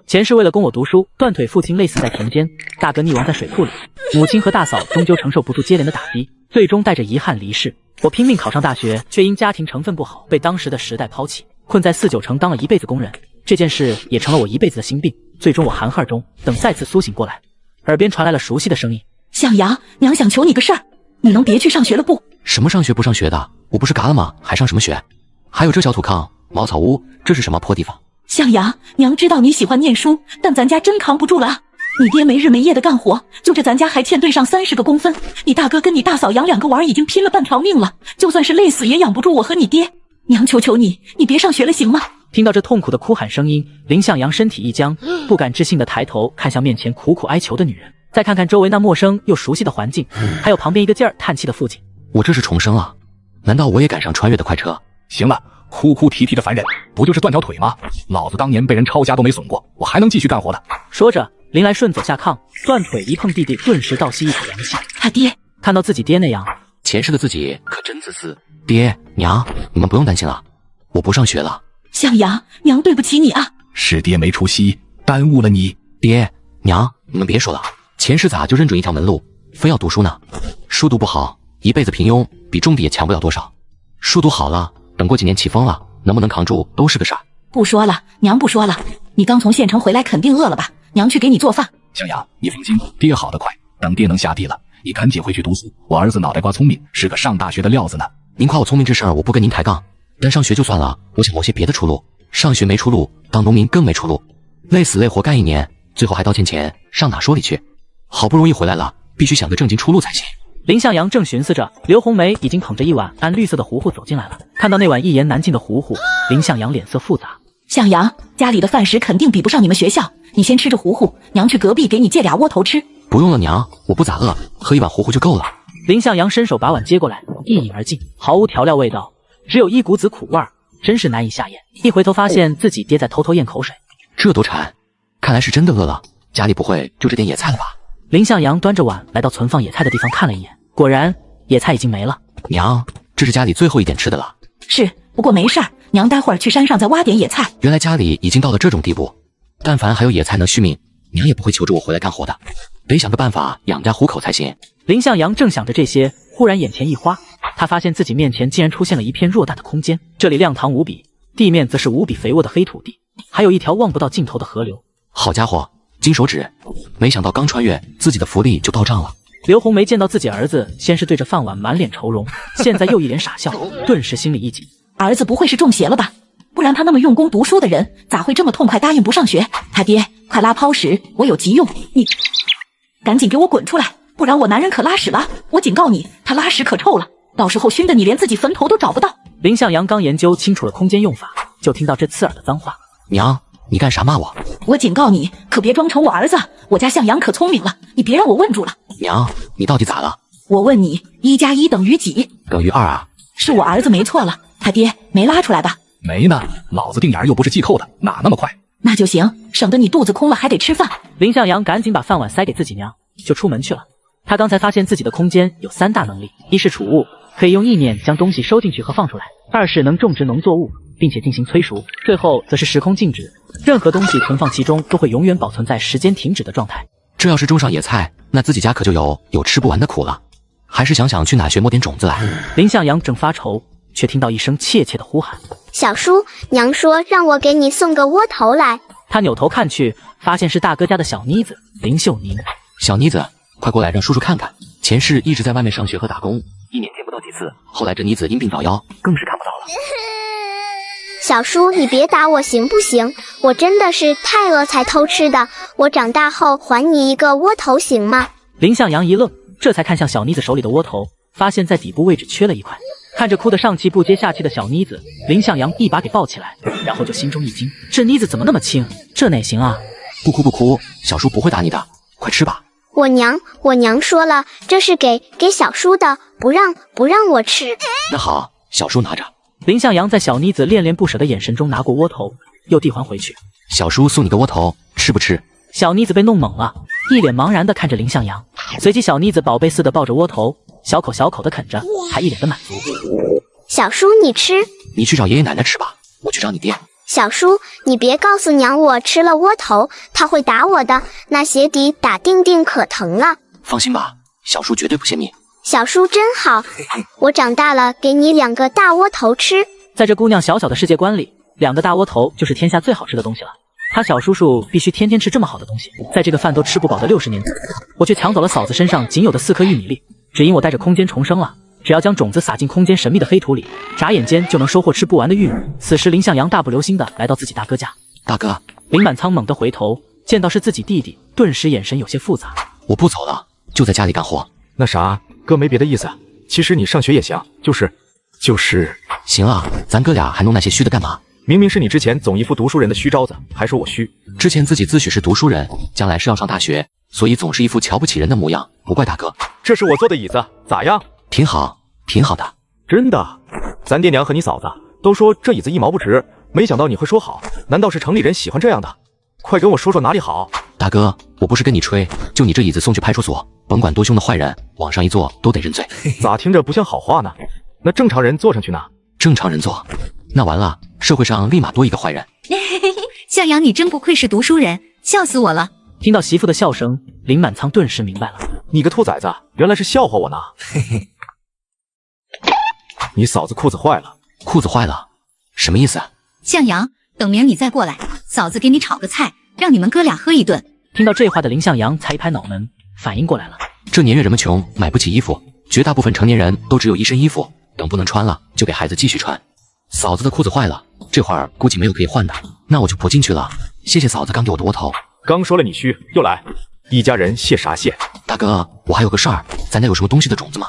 前世为了供我读书，断腿父亲累死在田间，大哥溺亡在水库里，母亲和大嫂终究承受不住接连的打击，最终带着遗憾离世。我拼命考上大学，却因家庭成分不好，被当时的时代抛弃，困在4、9城当了一辈子工人。这件事也成了我一辈子的心病。最终我含恨中，等再次苏醒过来，耳边传来了熟悉的声音：向阳，娘想求你个事儿，你能别去上学了不？什么上学不上学的？我不是嘎了吗？还上什么学？还有这小土炕、茅草屋，这是什么破地方？向阳，娘知道你喜欢念书，但咱家真扛不住了啊！你爹没日没夜的干活，就这咱家还欠对上30个工分。你大哥跟你大嫂养2个娃已经拼了半条命了，就算是累死也养不住我和你爹。娘求求你，你别上学了行吗？听到这痛苦的哭喊声音，林向阳身体一僵，不敢置信地抬头看向面前苦苦哀求的女人，再看看周围那陌生又熟悉的环境，还有旁边一个劲儿叹气的父亲。我这是重生了？难道我也赶上穿越的快车？行了，哭哭啼啼的烦人，不就是断条腿吗？老子当年被人抄家都没损过，我还能继续干活的。说着，林来顺走下炕，断腿一碰地地，顿时倒吸一口凉气。他爹看到自己爹那样，前世的自己可真自私。爹娘，你们不用担心了，我不上学了。向阳，娘对不起你啊！是爹没出息，耽误了你。爹娘，你们别说了，前世咋就认准一条门路，非要读书呢？书读不好，一辈子平庸，比种地也强不了多少。书读好了，等过几年起风了，能不能扛住都是个事儿。不说了，娘不说了。你刚从县城回来，肯定饿了吧？娘去给你做饭。向阳，你放心，爹好得快，等爹能下地了，你赶紧回去读书。我儿子脑袋瓜聪明，是个上大学的料子呢。您夸我聪明这事儿，我不跟您抬杠。但上学就算了，我想谋些别的出路。上学没出路，当农民更没出路，累死累活干1年，最后还倒欠钱，上哪说理去？好不容易回来了，必须想个正经出路才行。林向阳正寻思着，刘红梅已经捧着一碗暗绿色的糊糊走进来了。看到那碗一言难尽的糊糊，林向阳脸色复杂。向阳，家里的饭食肯定比不上你们学校，你先吃着糊糊，娘去隔壁给你借俩窝头吃。不用了娘，我不咋饿，喝一碗糊糊就够了。林向阳伸手把碗接过来，一饮而尽，毫无调料味道，只有一股子苦味儿，真是难以下咽。一回头发现自己爹在偷偷咽口水，这多馋，看来是真的饿了。家里不会就这点野菜了吧？林向阳端着碗来到存放野菜的地方看了一眼，果然野菜已经没了。娘，这是家里最后一点吃的了。是，不过没事儿，娘待会儿去山上再挖点野菜。原来家里已经到了这种地步，但凡还有野菜能续命，娘也不会求着我回来干活的，得想个办法养家糊口才行。林向阳正想着这些，忽然眼前一花，他发现自己面前竟然出现了一片偌大的空间，这里亮堂无比，地面则是无比肥沃的黑土地，还有一条望不到尽头的河流。好家伙，金手指！没想到刚穿越，自己的福利就到账了。刘红梅见到自己儿子，先是对着饭碗满脸愁容，现在又一脸傻笑，顿时心里一紧。儿子不会是中邪了吧？不然他那么用功读书的人，咋会这么痛快答应不上学？他爹，快拉泡屎，我有急用，你赶紧给我滚出来，不然我男人可拉屎了！我警告你，他拉屎可臭了，到时候熏得你连自己坟头都找不到。林向阳刚研究清楚了空间用法，就听到这刺耳的脏话。娘，你干啥骂我？我警告你，可别装成我儿子，我家向阳可聪明了，你别让我问住了。娘，你到底咋了？我问你，1加1等于几？等于2啊。是我儿子没错了，他爹没拉出来吧？没呢，老子定眼又不是系扣的，哪那么快？那就行，省得你肚子空了还得吃饭。林向阳赶紧把饭碗塞给自己娘，就出门去了。他刚才发现自己的空间有3大能力：一是储物，可以用意念将东西收进去和放出来；二是能种植农作物，并且进行催熟；最后则是时空静止，任何东西存放其中都会永远保存在时间停止的状态。这要是种上野菜，那自己家可就有吃不完的苦了。还是想想去哪学摸点种子来。林向阳正发愁，却听到一声怯怯的呼喊：小叔，娘说让我给你送个窝头来。他扭头看去，发现是大哥家的小妮子林秀宁。小妮子，快过来让叔叔看看，前世一直在外面上学和打工，1年见不到几次，后来这妮子因病早夭，更是看不到了。小叔，你别打我行不行？我真的是太饿才偷吃的，我长大后还你一个窝头行吗？林向阳一愣，这才看向小妮子手里的窝头，发现在底部位置缺了一块。看着哭得上气不接下气的小妮子，林向阳一把给抱起来，然后就心中一惊，这妮子怎么那么轻？这哪行啊？不哭不哭，小叔不会打你的，快吃吧。我娘说了，这是给小叔的，不让我吃。那好，小叔拿着。林向阳在小妮子恋恋不舍的眼神中拿过窝头，又递还回去。小叔送你个窝头，吃不吃？小妮子被弄懵了，一脸茫然地看着林向阳。随即小妮子宝贝似的抱着窝头，小口小口地啃着，还一脸的满足。小叔你吃，你去找爷爷奶奶吃吧，我去找你爹。小叔，你别告诉娘我吃了窝头，她会打我的，那鞋底打定定可疼了。放心吧，小叔绝对不泄密。小叔真好，我长大了给你2个大窝头吃。在这姑娘小小的世界观里，2个大窝头就是天下最好吃的东西了。她小叔叔必须天天吃这么好的东西，在这个饭都吃不饱的60年，我却抢走了嫂子身上仅有的4颗玉米粒，只因我带着空间重生了。只要将种子撒进空间神秘的黑土里，眨眼间就能收获吃不完的玉米。此时林向阳大步流星的来到自己大哥家。大哥，林满仓猛地回头，见到是自己弟弟，顿时眼神有些复杂。我不走了，就在家里干活。那啥，哥没别的意思，其实你上学也行，就是行啊，咱哥俩还弄那些虚的干嘛？明明是你之前总一副读书人的虚招子，还说我虚。之前自己自诩是读书人，将来是要上大学，所以总是一副瞧不起人的模样，不怪大哥。这是我坐的椅子，咋样？挺好，挺好的。真的，咱爹娘和你嫂子都说这椅子1毛不值，没想到你会说好，难道是城里人喜欢这样的？快跟我说说哪里好。大哥，我不是跟你吹，就你这椅子送去派出所，甭管多凶的坏人，往上一坐都得认罪。咋听着不像好话呢？那正常人坐上去呢？正常人坐，那完了，社会上立马多一个坏人。向阳，你真不愧是读书人，笑死我了。听到媳妇的笑声，林满仓顿时明白了，你个兔崽子，原来是笑话我呢。你嫂子裤子坏了。裤子坏了？什么意思？向阳，等明儿你再过来，嫂子给你炒个菜，让你们哥俩喝一顿。听到这话的林向阳才一拍脑门，反应过来了。这年月人们穷，买不起衣服，绝大部分成年人都只有一身衣服，等不能穿了就给孩子继续穿。嫂子的裤子坏了，这会儿估计没有可以换的，那我就婆进去了。谢谢嫂子刚给我的窝头。刚说了你虚，又来，一家人谢啥谢？大哥，我还有个事儿，咱家有什么东西的种子吗？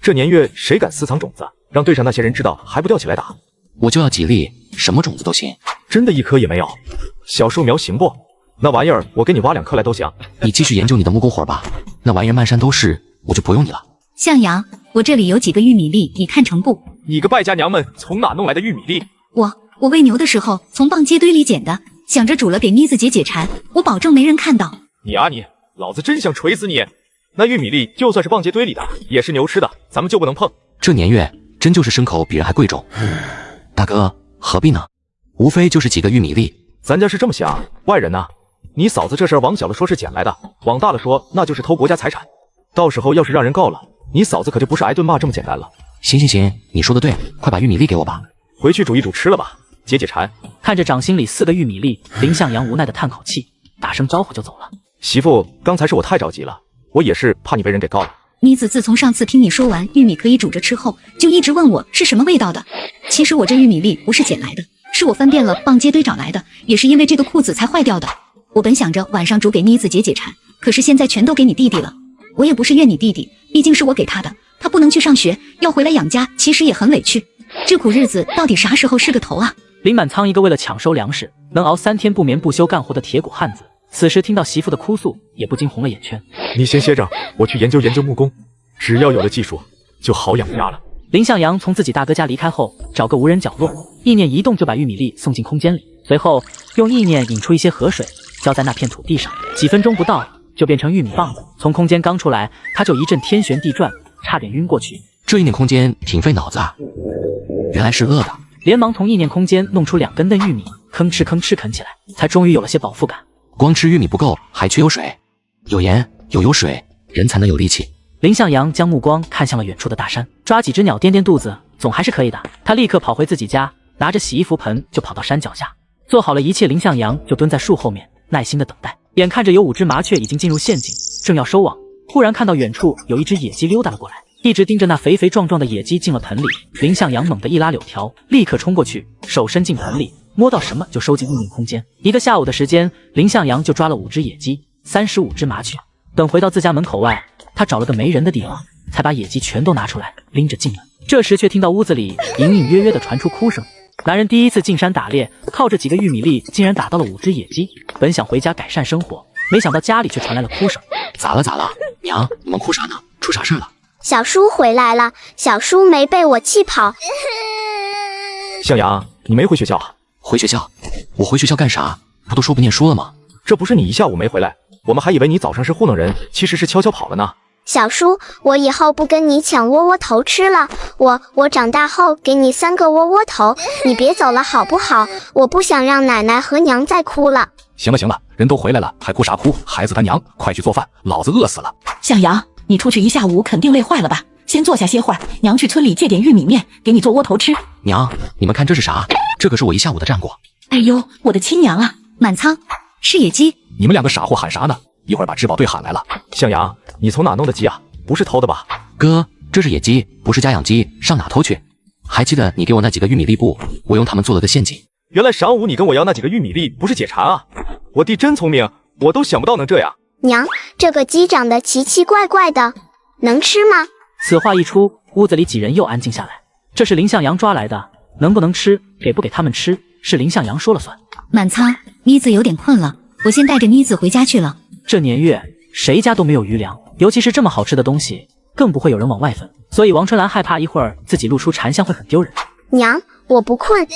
这年月谁敢私藏种子，让队上那些人知道还不吊起来打？我就要几粒，什么种子都行。真的1颗也没有？小树苗行不？那玩意儿我给你挖2颗来都行。你继续研究你的木工活吧，那玩意儿漫山都是，我就不用你了。向阳，我这里有几个玉米粒，你看成不？你个败家娘们，从哪弄来的玉米粒？我喂牛的时候从棒秸堆里捡的，想着煮了给妮子姐解馋，我保证没人看到。你啊你，老子真想锤死你！那玉米粒就算是棒秸堆里的，也是牛吃的，咱们就不能碰。这年月真就是牲口比人还贵重。大哥，何必呢？无非就是几个玉米粒。咱家是这么想，外人呢？你嫂子这事儿往小了说是捡来的，往大了说那就是偷国家财产。到时候要是让人告了，你嫂子可就不是挨顿骂这么简单了。行，你说的对，快把玉米粒给我吧。回去煮一煮吃了吧，解解馋。看着掌心里4个玉米粒，林向阳无奈的叹口气，打声招呼就走了。媳妇，刚才是我太着急了，我也是怕你被人给告了。妮子自从上次听你说完玉米可以煮着吃后，就一直问我是什么味道的。其实我这玉米粒不是捡来的，是我翻遍了棒秸堆找来的，也是因为这个裤子才坏掉的。我本想着晚上煮给妮子姐解馋，可是现在全都给你弟弟了。我也不是怨你弟弟，毕竟是我给他的，他不能去上学，要回来养家，其实也很委屈。这苦日子到底啥时候是个头啊？林满仓一个为了抢收粮食能熬3天不眠不休干活的铁骨汉子，此时听到媳妇的哭诉，也不禁红了眼圈。你先歇着，我去研究研究木工，只要有了技术，就好养家了。林向阳从自己大哥家离开后，找个无人角落，意念一动就把玉米粒送进空间里，随后用意念引出一些河水，浇在那片土地上，几分钟不到就变成玉米棒子。从空间刚出来，他就一阵天旋地转，差点晕过去。这意念空间挺费脑子啊，原来是饿的。连忙从意念空间弄出2根嫩玉米，吭哧吭哧啃起来，才终于有了些饱腹感。光吃玉米不够，还缺有水，有盐有水，人才能有力气。林向阳将目光看向了远处的大山，抓几只鸟垫垫肚子，总还是可以的。他立刻跑回自己家，拿着洗衣服盆就跑到山脚下，做好了一切。林向阳就蹲在树后面，耐心的等待。眼看着有5只麻雀已经进入陷阱，正要收网，忽然看到远处有一只野鸡溜达了过来，一直盯着那肥肥壮壮的野鸡进了盆里。林向阳猛地一拉柳条，立刻冲过去，手伸进盆里，摸到什么就收进意念空间。1个下午的时间，林向阳就抓了5只野鸡，35只麻雀。等回到自家门口外，他找了个没人的地方，才把野鸡全都拿出来，拎着进门。这时却听到屋子里隐隐约约的传出哭声。男人第一次进山打猎，靠着几个玉米粒，竟然打到了5只野鸡。本想回家改善生活，没想到家里却传来了哭声。咋了？娘，你们哭啥呢？出啥事了？小叔回来了，小叔没被我气跑。向阳，你没回学校啊？回学校？我回学校干啥？不都说不念书了吗？这不是你一下午没回来，我们还以为你早上是糊弄人，其实是悄悄跑了呢。小叔，我以后不跟你抢窝窝头吃了，我长大后给你3个窝窝头，你别走了好不好？我不想让奶奶和娘再哭了。行了行了，人都回来了，还哭啥哭？孩子他娘，快去做饭，老子饿死了。向阳，你出去一下午肯定累坏了吧？先坐下歇会儿，娘去村里借点玉米面给你做窝头吃。娘，你们看这是啥？这可是我一下午的战果。哎呦，我的亲娘啊！满仓是野鸡。你们两个傻货喊啥呢？一会儿把治保队喊来了。向阳，你从哪弄的鸡啊？不是偷的吧？哥，这是野鸡，不是家养鸡，上哪偷去？还记得你给我那几个玉米粒不？我用它们做了个陷阱。原来晌午你跟我要那几个玉米粒不是解馋啊！我弟真聪明，我都想不到能这样。娘，这个鸡长得奇奇怪怪的，能吃吗？此话一出，屋子里几人又安静下来。这是林向阳抓来的，能不能吃，给不给他们吃，是林向阳说了算。满仓，妮子有点困了，我先带着妮子回家去了。这年月，谁家都没有余粮，尤其是这么好吃的东西，更不会有人往外分。所以王春兰害怕一会儿自己露出馋相会很丢人。娘，我不困。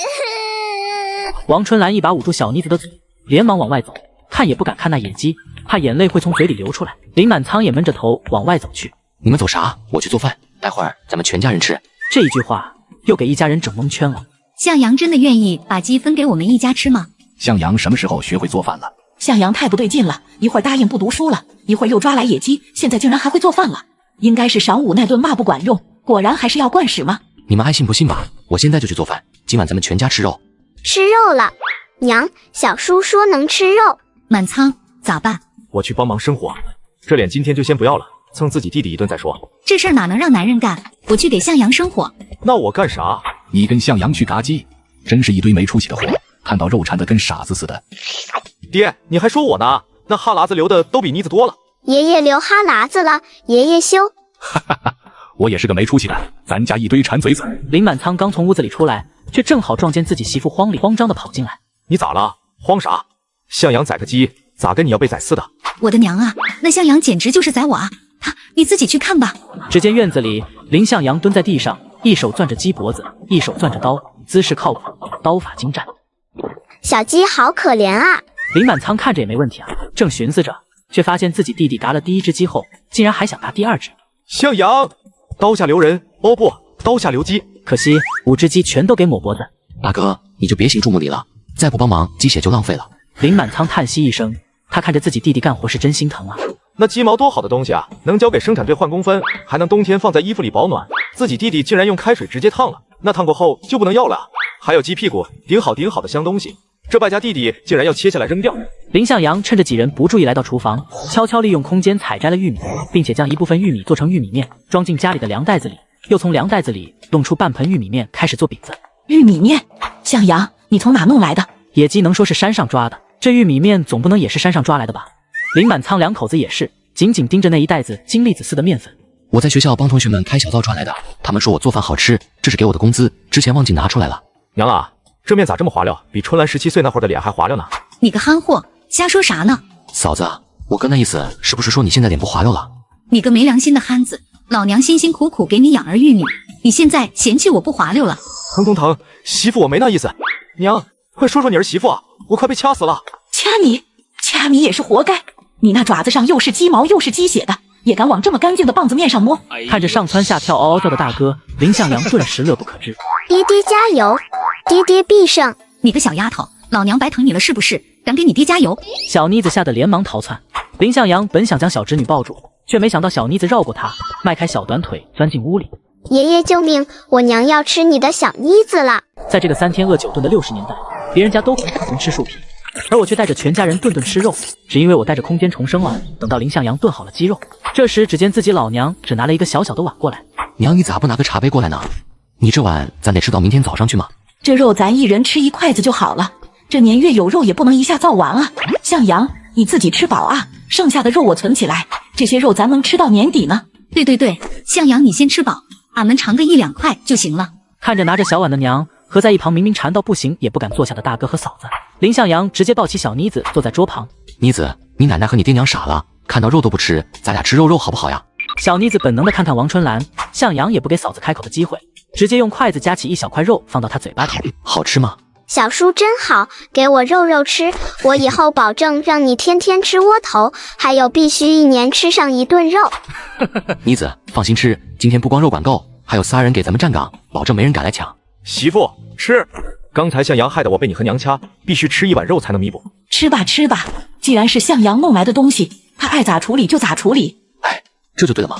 王春兰一把捂住小妮子的嘴，连忙往外走，看也不敢看那野鸡，怕眼泪会从嘴里流出来。林满仓也闷着头往外走去。你们走啥？我去做饭，待会儿咱们全家人吃。这一句话又给一家人整蒙圈了。向阳真的愿意把鸡分给我们一家吃吗？向阳什么时候学会做饭了？向阳太不对劲了，一会儿答应不读书了，一会儿又抓来野鸡，现在竟然还会做饭了。应该是晌午那顿骂不管用，果然还是要惯使吗？你们爱信不信吧，我现在就去做饭，今晚咱们全家吃肉。吃肉了，娘，小叔说能吃肉。满仓咋办？我去帮忙生火，这脸今天就先不要了，蹭自己弟弟一顿再说。这事儿哪能让男人干？我去给向阳生火。那我干啥？你跟向阳去嘎鸡，真是一堆没出息的货，看到肉馋得跟傻子似的。爹，你还说我呢？那哈喇子流的都比妮子多了。爷爷流哈喇子了，爷爷羞。哈哈哈，我也是个没出息的，咱家一堆馋嘴子。林满仓刚从屋子里出来，却正好撞见自己媳妇慌里慌张的跑进来。你咋了？慌啥？向阳宰个鸡，咋跟你要被宰似的？我的娘啊，那向阳简直就是宰我啊！你自己去看吧。只见院子里，林向阳蹲在地上，一手攥着鸡脖子，一手攥着刀，姿势靠谱，刀法精湛。小鸡好可怜啊！林满仓看着也没问题啊，正寻思着，却发现自己弟弟嘎了第一只鸡后，竟然还想嘎第二只。向阳，刀下留人，哦不，刀下留鸡。可惜5只鸡全都给抹脖子。大哥，你就别行注目礼了，再不帮忙，鸡血就浪费了。林满仓叹息一声，他看着自己弟弟干活是真心疼啊。那鸡毛多好的东西啊，能交给生产队换工分，还能冬天放在衣服里保暖。自己弟弟竟然用开水直接烫了，那烫过后就不能要了。还有鸡屁股，顶好的香东西，这败家弟弟竟然要切下来扔掉。林向阳趁着几人不注意来到厨房，悄悄利用空间采摘了玉米，并且将一部分玉米做成玉米面，装进家里的粮袋子里，又从粮袋子里弄出半盆玉米面，开始做饼子。玉米面，向阳，你从哪弄来的？野鸡能说是山上抓的，这玉米面总不能也是山上抓来的吧？林满仓两口子也是紧紧盯着那一袋子金栗子似的面粉。我在学校帮同学们开小灶赚来的，他们说我做饭好吃，这是给我的工资，之前忘记拿出来了。娘啊，这面咋这么滑溜，比春兰17岁那会儿的脸还滑溜呢？你个憨货，瞎说啥呢？嫂子，我哥那意思是不是说你现在脸不滑溜了？你个没良心的憨子，老娘辛辛苦苦给你养儿育女，你现在嫌弃我不滑溜了？疼，媳妇我没那意思。娘，快说说你儿媳妇啊，我快被掐死了。掐你也是活该，你那爪子上又是鸡毛又是鸡血的，也敢往这么干净的棒子面上摸。看着上蹿下跳嗷嗷叫的大哥，林向阳顿时乐不可支。爹爹加油，爹爹必胜。你个小丫头，老娘白疼你了是不是？敢给你爹加油！小妮子吓得连忙逃窜。林向阳本想将小侄女抱住，却没想到小妮子绕过他，迈开小短腿钻进屋里。爷爷救命，我娘要吃你的小妮子了。在这个3天饿9顿的60年代，别人家都很能吃树皮，而我却带着全家人顿顿吃肉，只因为我带着空间重生了。等到林向阳炖好了鸡肉，这时只见自己老娘只拿了一个小小的碗过来。娘，你咋不拿个茶杯过来呢？你这碗咱得吃到明天早上去吗？这肉咱一人吃1筷子就好了，这年月有肉也不能一下造完啊。向阳，你自己吃饱啊，剩下的肉我存起来，这些肉咱能吃到年底呢。对，向阳你先吃饱，俺们尝个1、2块就行了。看着拿着小碗的娘和在一旁明明馋到不行也不敢坐下的大哥和嫂子，林向阳直接抱起小妮子坐在桌旁。妮子，你奶奶和你爹娘傻了，看到肉都不吃，咱俩吃肉好不好呀？小妮子本能的看看王春兰，向阳也不给嫂子开口的机会，直接用筷子夹起一小块肉放到她嘴巴里。好吃吗？小叔真好，给我肉肉吃，我以后保证让你天天吃窝头，还有必须1年吃上1顿肉。妮子，放心吃，今天不光肉管够，还有3人给咱们站岗，保证没人敢来抢。媳妇，吃！刚才向阳害得我被你和娘掐，必须吃1碗肉才能弥补。吃吧吃吧，既然是向阳弄来的东西，他爱咋处理就咋处理。哎，这就对了嘛！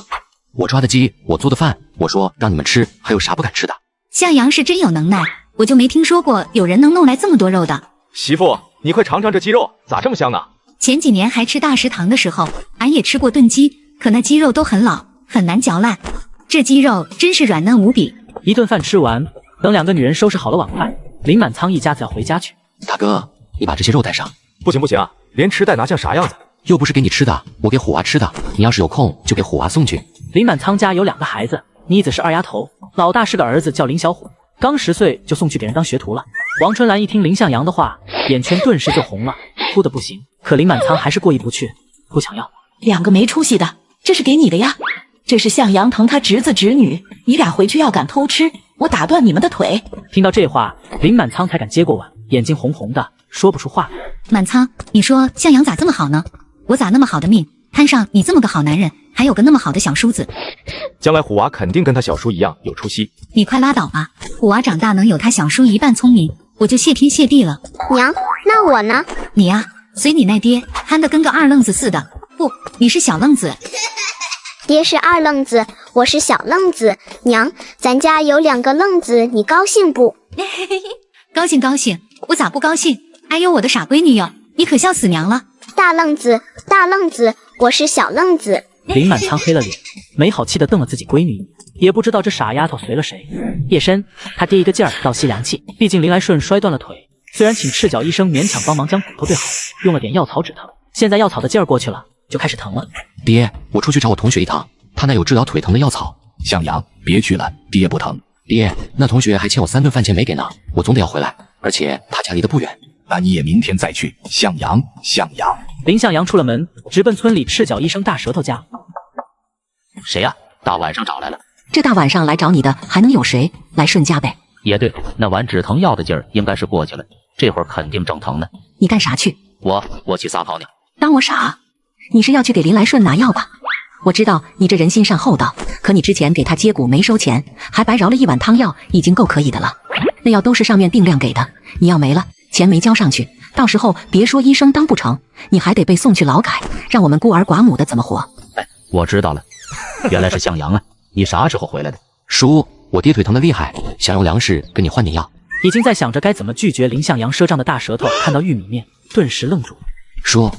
我抓的鸡，我做的饭，我说让你们吃，还有啥不敢吃的？向阳是真有能耐，我就没听说过有人能弄来这么多肉的。媳妇，你快尝尝这鸡肉，咋这么香呢？前几年还吃大食堂的时候，俺也吃过炖鸡，可那鸡肉都很老，很难嚼烂。这鸡肉真是软嫩无比。一顿饭吃完，等2个女人收拾好了碗筷，林满仓一家子要回家去。大哥，你把这些肉带上。不行不行啊，连吃带拿像啥样子？又不是给你吃的，我给虎娃吃的。你要是有空就给虎娃送去。林满仓家有2个孩子，妮子是2丫头，老大是个儿子叫林小虎，刚10岁就送去给人当学徒了。王春兰一听林向阳的话，眼圈顿时就红了，哭得不行。可林满仓还是过意不去，不想要。2个没出息的，这是给你的呀。这是向阳疼他侄子侄女，你俩回去要敢偷吃，我打断你们的腿。听到这话，林满仓才敢接过碗，眼睛红红的，说不出话来。满仓，你说向阳咋这么好呢？我咋那么好的命，摊上你这么个好男人，还有个那么好的小叔子。将来虎娃肯定跟他小叔一样有出息。你快拉倒吧，虎娃长大能有他小叔1半聪明，我就谢天谢地了。娘，那我呢？你呀，随你那爹憨得跟个2愣子似的。不，你是小愣子。爹是2愣子，我是小愣子。娘，咱家有2个愣子，你高兴不？高兴高兴，我咋不高兴？哎呦我的傻闺女哟，你可笑死娘了。大愣子，大愣子，我是小愣子。林满仓黑了脸，没好气地瞪了自己闺女一眼，也不知道这傻丫头随了谁。夜深，他爹一个劲儿倒吸凉气，毕竟林来顺摔断了腿，虽然请赤脚医生勉强帮忙将骨头对好，用了点药草止疼，现在药草的劲儿过去了，就开始疼了。爹，我出去找我同学一趟，他那有治疗腿疼的药草。向阳，别去了，爹不疼。爹，那同学还欠我3顿饭钱没给呢，我总得要回来，而且他家离得不远。那你也明天再去。向阳，向阳。林向阳出了门，直奔村里赤脚医生大舌头家。谁呀？大晚上找来了？这大晚上来找你的还能有谁？来顺家呗。也对，那碗止疼药的劲儿应该是过去了，这会儿肯定正疼呢。你干啥去？我去撒泡尿。当我傻？你是要去给林来顺拿药吧？我知道你这人心善厚道，可你之前给他接骨没收钱，还白饶了1碗汤药，已经够可以的了。那药都是上面定量给的，你要没了，钱没交上去，到时候别说医生当不成，你还得被送去劳改，让我们孤儿寡母的怎么活？哎，我知道了，原来是向阳啊！你啥时候回来的？叔，我爹腿疼的厉害，想用粮食跟你换点药。已经在想着该怎么拒绝林向阳赊账的大舌头，看到玉米面，顿时愣住。叔，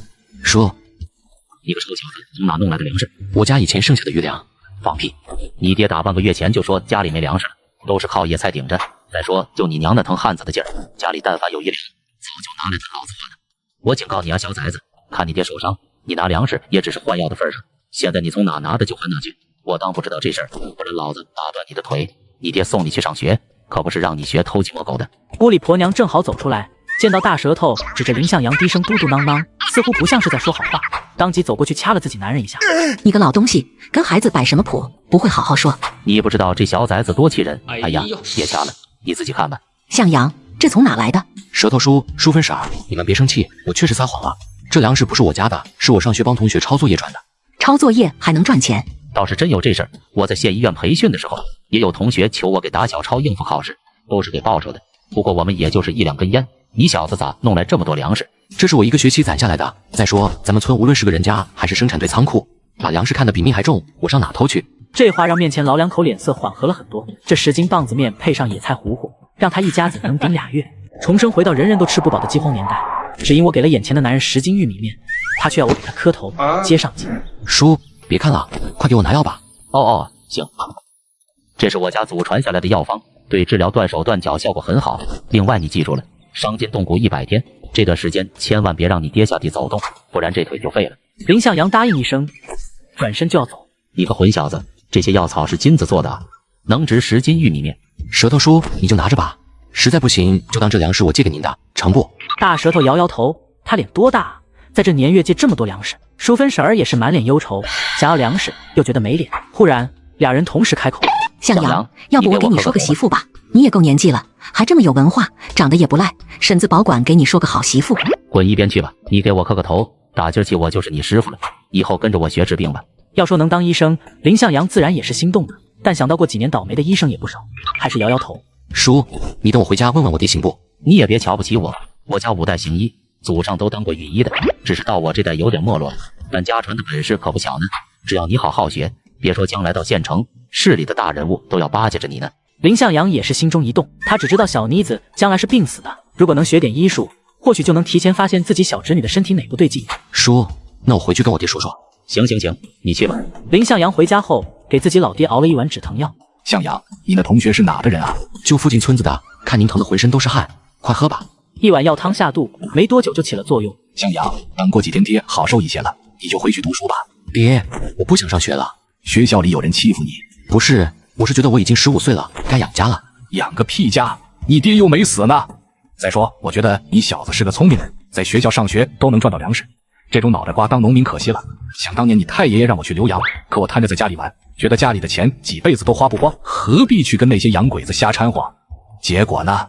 你个臭小子，从哪弄来的粮食？我家以前剩下的余粮。放屁！你爹大半个月前就说家里没粮食了，都是靠野菜顶着。再说，就你娘那疼汉子的劲儿，家里但凡有1两，早就拿来他老子花了。我警告你啊，小崽子，看你爹受伤，你拿粮食也只是换药的份上。现在你从哪拿的就还哪去。我当不知道这事儿，不然老子打断你的腿。你爹送你去上学，可不是让你学偷鸡摸狗的。屋里婆娘正好走出来，见到大舌头，指着林向阳低声嘟嘟囔囔，似乎不像是在说好话，当即走过去掐了自己男人一下。你个老东西，跟孩子摆什么谱？不会好好说。你不知道这小崽子多气人。哎呀，别掐了，你自己看吧。向阳，这从哪来的？舌头叔分婶儿，你们别生气，我确实撒谎了。这粮食不是我家的，是我上学帮同学抄作业赚的。抄作业还能赚钱？倒是真有这事儿。我在县医院培训的时候，也有同学求我给打小抄应付考试，都是给报酬的。不过我们也就是1两根烟，你小子咋弄来这么多粮食？这是我1个学期攒下来的。再说咱们村无论是个人家还是生产队仓库，把粮食看得比命还重，我上哪偷去？这话让面前老两口脸色缓和了很多。这10斤棒子面配上野菜糊糊，让他一家子能顶2月，重生回到人人都吃不饱的饥荒年代。只因我给了眼前的男人10斤玉米面，他却要我给他磕头接上级。叔，别看了，快给我拿药吧。哦，行。这是我家祖传下来的药方，对治疗断手断脚效果很好。另外你记住了，伤筋动骨100天，这段时间千万别让你爹下地走动，不然这腿就废了。林向阳答应一声，转身就要走。你个混小子，这些药草是金子做的啊，能值10斤玉米面。舌头叔，你就拿着吧，实在不行就当这粮食我借给您的，成不？大舌头摇摇头，他脸多大啊，在这年月借这么多粮食。淑芬婶儿也是满脸忧愁，想要粮食又觉得没脸。忽然俩人同时开口：向阳，要不我给你说个媳妇吧？你也够年纪了，还这么有文化，长得也不赖，婶子保管给你说个好媳妇。滚一边去吧！你给我磕个头，打今儿起我就是你师傅了，以后跟着我学治病吧。要说能当医生，林向阳自然也是心动的，但想到过几年倒霉的医生也不少，还是摇摇头。叔，你等我回家问问我爹行不？你也别瞧不起我，我家5代行医，祖上都当过御医的，只是到我这代有点没落了，但家传的本事可不小呢。只要你好好学，别说将来到县城，市里的大人物都要巴结着你呢。林向阳也是心中一动，他只知道小妮子将来是病死的，如果能学点医术，或许就能提前发现自己小侄女的身体哪不对劲。叔，那我回去跟我爹说说。行，你去吧。林向阳回家后，给自己老爹熬了一碗止疼药。向阳，你那同学是哪的人啊？就附近村子的，看您疼得浑身都是汗，快喝吧。一碗药汤下肚，没多久就起了作用。向阳，等过几天爹好受一些了，你就回去读书吧。爹，我不想上学了。学校里有人欺负你？不是，我是觉得我已经15岁了，该养家了。养个屁家，你爹又没死呢。再说，我觉得你小子是个聪明人，在学校上学都能赚到粮食，这种脑袋瓜当农民可惜了。想当年你太爷爷让我去留洋，可我贪着在家里玩，觉得家里的钱几辈子都花不光，何必去跟那些洋鬼子瞎掺和？结果呢，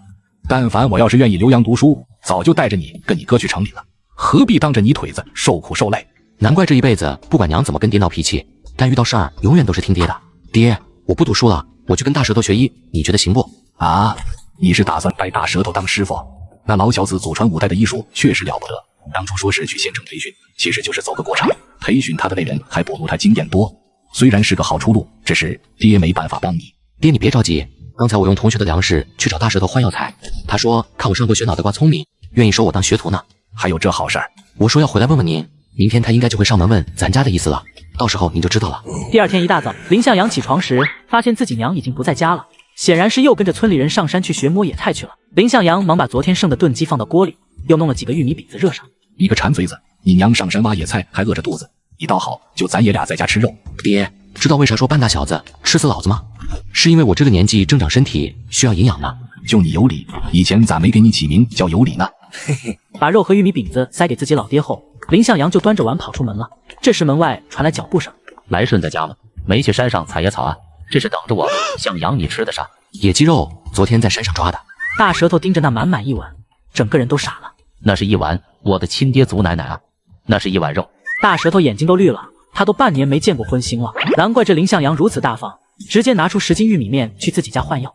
但凡我要是愿意留洋读书，早就带着你跟你哥去城里了，何必当着你腿子受苦受累？难怪这一辈子不管娘怎么跟爹闹脾气，但遇到事儿永远都是听爹的。爹，我不读书了，我去跟大舌头学医，你觉得行不？啊，你是打算拜大舌头当师傅？那老小子祖传5代的医术确实了不得，当初说是去县城培训，其实就是走个过场。培训他的那人还不如他经验多，虽然是个好出路，只是爹没办法帮你。爹，你别着急，刚才我用同学的粮食去找大舌头换药材，他说看我上回学脑袋瓜聪明，愿意收我当学徒呢。还有这好事儿？我说要回来问问您，明天他应该就会上门问咱家的意思了，到时候您就知道了。第二天一大早，林向阳起床时，发现自己娘已经不在家了，显然是又跟着村里人上山去学摸野菜去了。林向阳忙把昨天剩的炖鸡放到锅里，又弄了几个玉米饼子热上。一个馋嘴子，你娘上山挖野菜还饿着肚子，你倒好，就咱爷俩在家吃肉。爹，知道为啥说半大小子吃死老子吗？是因为我这个年纪增长身体需要营养呢。就你有理，以前咋没给你起名叫有理呢？嘿嘿，把肉和玉米饼子塞给自己老爹后，林向阳就端着碗跑出门了。这时门外传来脚步声。来顺在家吗？没去山上采野草啊？这是等着我。向阳，你吃的啥？野鸡肉，昨天在山上抓的。大舌头盯着那满满一碗，整个人都傻了。那是一碗我的亲爹祖奶奶啊，那是一碗肉。大舌头眼睛都绿了，他都半年没见过荤腥了，难怪这林向阳如此大方，直接拿出10斤玉米面去自己家换药。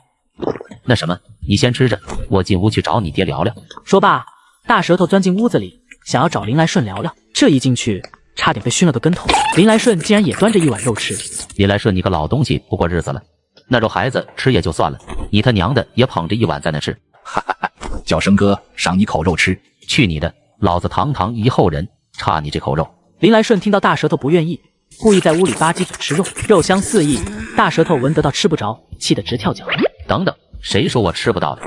那什么，你先吃着，我进屋去找你爹聊聊。说罢，大舌头钻进屋子里，想要找林来顺聊聊。这一进去，差点被熏了个跟头。林来顺竟然也端着一碗肉吃。林来顺，你个老东西，不过日子了，那肉孩子吃也就算了，你他娘的也捧着一碗在那吃。哈哈哈，叫声哥赏你口肉吃。去你的，老子堂堂一后人，差你这口肉。林来顺听到大舌头不愿意，故意在屋里吧唧嘴吃肉，肉香四溢。大舌头闻得到吃不着，气得直跳脚。等等，谁说我吃不到的？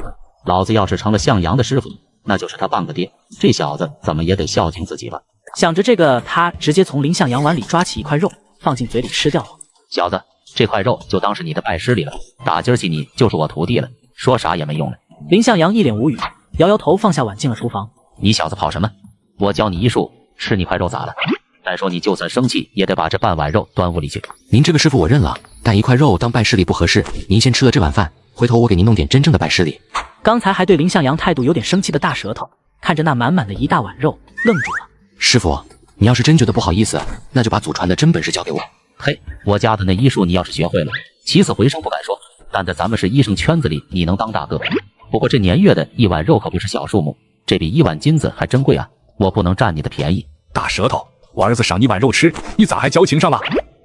老子要是成了向阳的师傅，那就是他半个爹，这小子怎么也得孝敬自己吧。想着这个，他直接从林向阳碗里抓起一块肉，放进嘴里吃掉了。小子，这块肉就当是你的拜师礼了，打今儿起你就是我徒弟了，说啥也没用了。林向阳一脸无语，摇摇头，放下碗进了厨房。你小子跑什么？我教你医术，吃你块肉咋了？再说你就算生气，也得把这半碗肉端屋里去。您这个师傅我认了，但一块肉当拜师礼不合适，您先吃了这碗饭，回头我给您弄点真正的拜师礼。刚才还对林向阳态度有点生气的大舌头，看着那满满的一大碗肉，愣住了。师傅，你要是真觉得不好意思，那就把祖传的真本事交给我。嘿，我家的那医术你要是学会了，起死回生不敢说，但在咱们是医生圈子里，你能当大哥。不过这年月的一碗肉可不是小数目，这比1碗金子还珍贵啊！我不能占你的便宜。大舌头，我儿子赏你碗肉吃，你咋还矫情上了？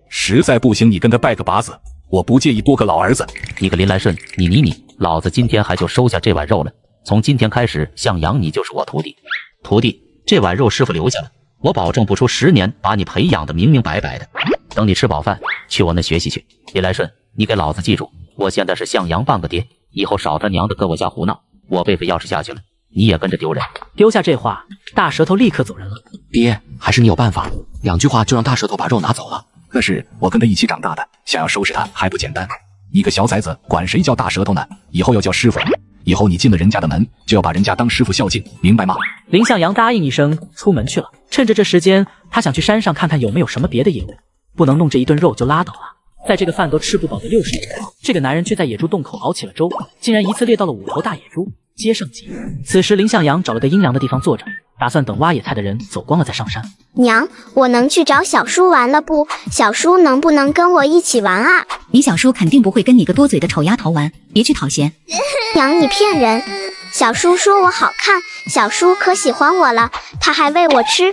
实在不行，你跟他拜个把子，我不介意多个老儿子。你个林来顺，你，老子今天还就收下这碗肉了。从今天开始，向阳你就是我徒弟。徒弟，这碗肉师傅留下了，我保证不出10年，把你培养的明明白白的。等你吃饱饭，去我那学习去。林来顺，你给老子记住，我现在是向阳半个爹，以后少他娘的搁我家胡闹，我辈分要是下去了，你也跟着丢人。丢下这话，大舌头立刻走人了。爹，还是你有办法，2句话就让大舌头把肉拿走了。那是我跟他一起长大的，想要收拾他还不简单。你个小崽子，管谁叫大舌头呢？以后要叫师傅，以后你进了人家的门，就要把人家当师傅孝敬，明白吗？林向阳答应一声，出门去了。趁着这时间，他想去山上看看有没有什么别的野物，不能弄这一顿肉就拉倒啊。在这个饭都吃不饱的60年代，这个男人却在野猪洞口熬起了粥，竟然一次猎到了5头大野猪，接上集。此时林向阳找了个阴凉的地方坐着，打算等挖野菜的人走光了再上山。娘，我能去找小叔玩了不？小叔能不能跟我一起玩啊？你小叔肯定不会跟你个多嘴的丑丫头玩，别去讨嫌。娘，你骗人！小叔说我好看，小叔可喜欢我了，他还喂我吃。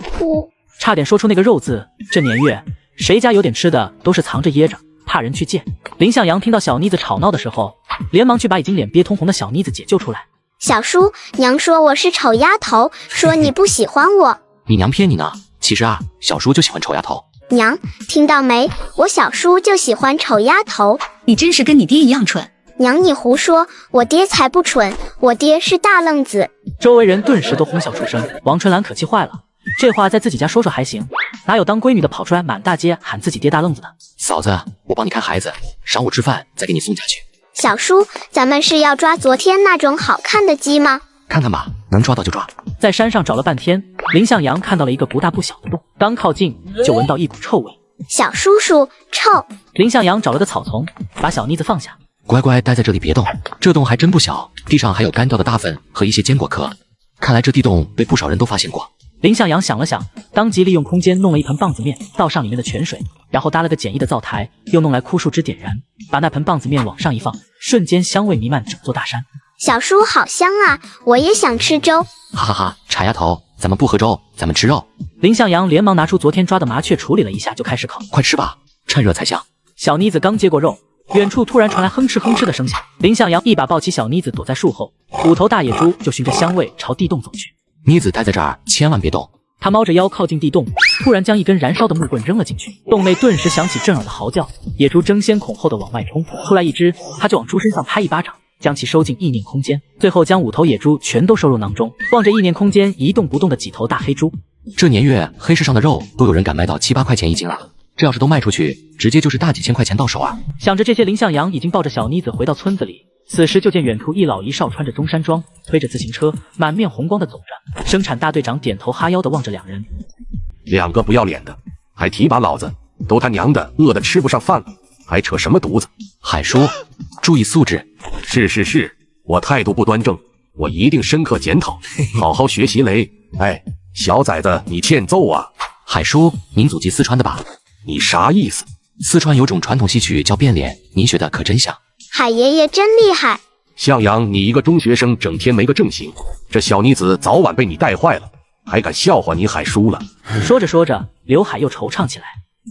差点说出那个肉字。这年月，谁家有点吃的都是藏着掖着，怕人去借。林向阳听到小妮子吵闹的时候，连忙去把已经脸憋通红的小妮子解救出来。小叔，娘说我是丑丫头，说你不喜欢我。你娘骗你呢？其实啊，小叔就喜欢丑丫头。娘，听到没？我小叔就喜欢丑丫头。你真是跟你爹一样蠢。娘，你胡说，我爹才不蠢，我爹是大愣子。周围人顿时都哄笑出声。王春兰可气坏了，这话在自己家说说还行，哪有当闺女的跑出来满大街喊自己爹大愣子的？嫂子，我帮你看孩子，晌午吃饭再给你送家去。小叔，咱们是要抓昨天那种好看的鸡吗？看看吧，能抓到就抓。在山上找了半天，林向阳看到了一个不大不小的洞，刚靠近就闻到一股臭味。小叔叔，臭！林向阳找了个草丛，把小妮子放下。乖乖待在这里别动，这洞还真不小，地上还有干掉的大粪和一些坚果壳，看来这地洞被不少人都发现过。林向阳想了想，当即利用空间弄了一盆棒子面，倒上里面的泉水，然后搭了个简易的灶台，又弄来枯树枝点燃，把那盆棒子面往上一放，瞬间香味弥漫整座大山。小叔好香啊，我也想吃粥。哈哈哈，傻丫头，咱们不喝粥，咱们吃肉。林向阳连忙拿出昨天抓的麻雀处理了一下，就开始烤。快吃吧，趁热才香。小妮子刚接过肉，远处突然传来哼哧哼哧的声响。林向阳一把抱起小妮子，躲在树后，5头大野猪就循着香味朝地洞走去。妮子待在这儿，千万别动。他猫着腰靠近地洞，突然将一根燃烧的木棍扔了进去，洞内顿时响起震耳的嚎叫，野猪争先恐后的往外冲，出来一只，他就往猪身上拍一巴掌，将其收进意念空间，最后将5头野猪全都收入囊中，望着意念空间一动不动的几头大黑猪。这年月黑市上的肉都有人敢卖到7、8块钱一斤了，这要是都卖出去，直接就是大几千块钱到手啊！想着这些，林向阳已经抱着小妮子回到村子里。此时就见远处一老一少穿着中山装，推着自行车，满面红光的走着。生产大队长点头哈腰的望着两人，两个不要脸的，还提拔老子，都他娘的饿得吃不上饭了，还扯什么犊子？海叔，注意素质。是，我态度不端正，我一定深刻检讨，好好学习嘞。哎，小崽子，你欠揍啊！海叔，您祖籍四川的吧？你啥意思？四川有种传统戏曲叫变脸，您学的可真像。海爷爷真厉害。向阳，你一个中学生，整天没个正形，这小妮子早晚被你带坏了，还敢笑话你海叔了。说着说着，刘海又惆怅起来。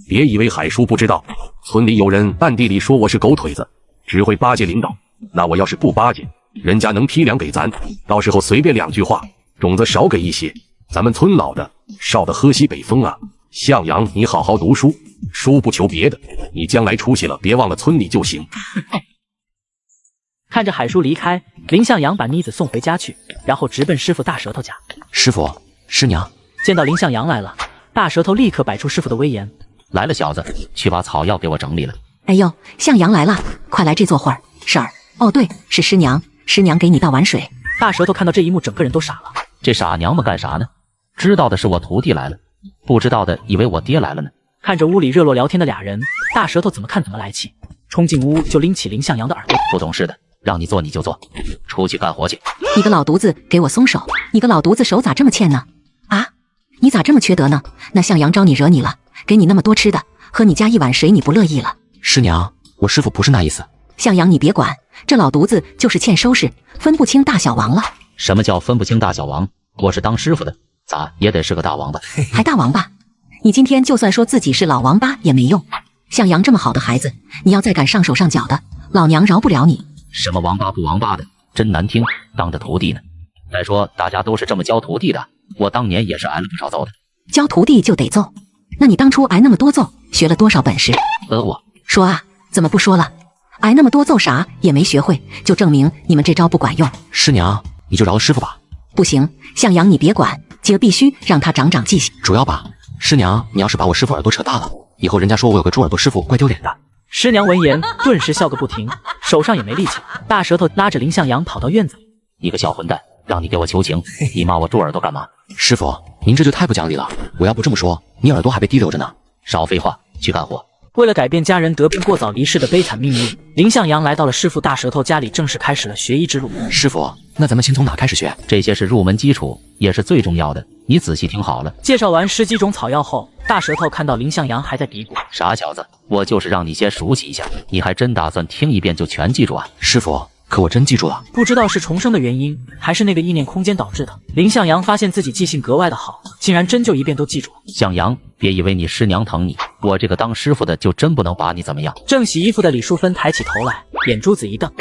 别以为海叔不知道，村里有人暗地里说我是狗腿子，只会巴结领导。那我要是不巴结，人家能批粮给咱，到时候随便2句话，种子少给一些，咱们村老的少的喝西北风啊。向阳，你好好读书，书不求别的，你将来出息了，别忘了村里就行。看着海叔离开，林向阳把妮子送回家去，然后直奔师傅大舌头家。师傅，师娘。见到林向阳来了，大舌头立刻摆出师傅的威严。来了，小子，去把草药给我整理了。哎呦，向阳来了，快来这坐会儿。婶儿，哦对，是师娘，师娘给你倒碗水。大舌头看到这一幕，整个人都傻了。这傻娘们干啥呢？知道的是我徒弟来了，不知道的以为我爹来了呢。看着屋里热络聊天的俩人，大舌头怎么看怎么来气，冲进屋就拎起林向阳的耳朵。不懂事的，让你做你就做，出去干活去。你个老犊子，给我松手！你个老犊子手咋这么欠呢？啊，你咋这么缺德呢？那向阳招你惹你了，给你那么多吃的，喝你家一碗水你不乐意了？师娘，我师傅不是那意思。向阳你别管，这老犊子就是欠收拾，分不清大小王了。什么叫分不清大小王？我是当师傅的，咋也得是个大王八。还大王八？你今天就算说自己是老王八也没用。向阳这么好的孩子，你要再敢上手上脚的，老娘饶不了你。什么王八不王八的，真难听，当着徒弟呢。再说大家都是这么教徒弟的，我当年也是挨了不少揍的。教徒弟就得揍，那你当初挨那么多揍，学了多少本事？我说啊，怎么不说了？挨那么多揍啥也没学会，就证明你们这招不管用。师娘，你就饶了师傅吧。不行，向阳你别管，今儿必须让他长长记性。主要吧，师娘，你要是把我师傅耳朵扯大了，以后人家说我有个猪耳朵师傅，怪丢脸的。师娘闻言顿时笑个不停，手上也没力气。大舌头拉着林向阳跑到院子里。你个小混蛋，让你给我求情，你骂我猪耳朵干嘛？师傅，您这就太不讲理了，我要不这么说，你耳朵还被滴溜着呢。少废话，去干活。为了改变家人得病过早离世的悲惨命运，林向阳来到了师傅大舌头家里，正式开始了学医之路。师傅，那咱们先从哪开始学？这些是入门基础，也是最重要的。你仔细听好了。介绍完10几种草药后，大舌头看到林向阳还在嘀咕：“傻小子，我就是让你先熟悉一下，你还真打算听一遍就全记住啊？”师傅，可我真记住了。不知道是重生的原因，还是那个意念空间导致的，林向阳发现自己记性格外的好，竟然真就一遍都记住了。向阳，别以为你师娘疼你，我这个当师傅的就真不能把你怎么样。正洗衣服的李淑芬抬起头来，眼珠子一瞪：“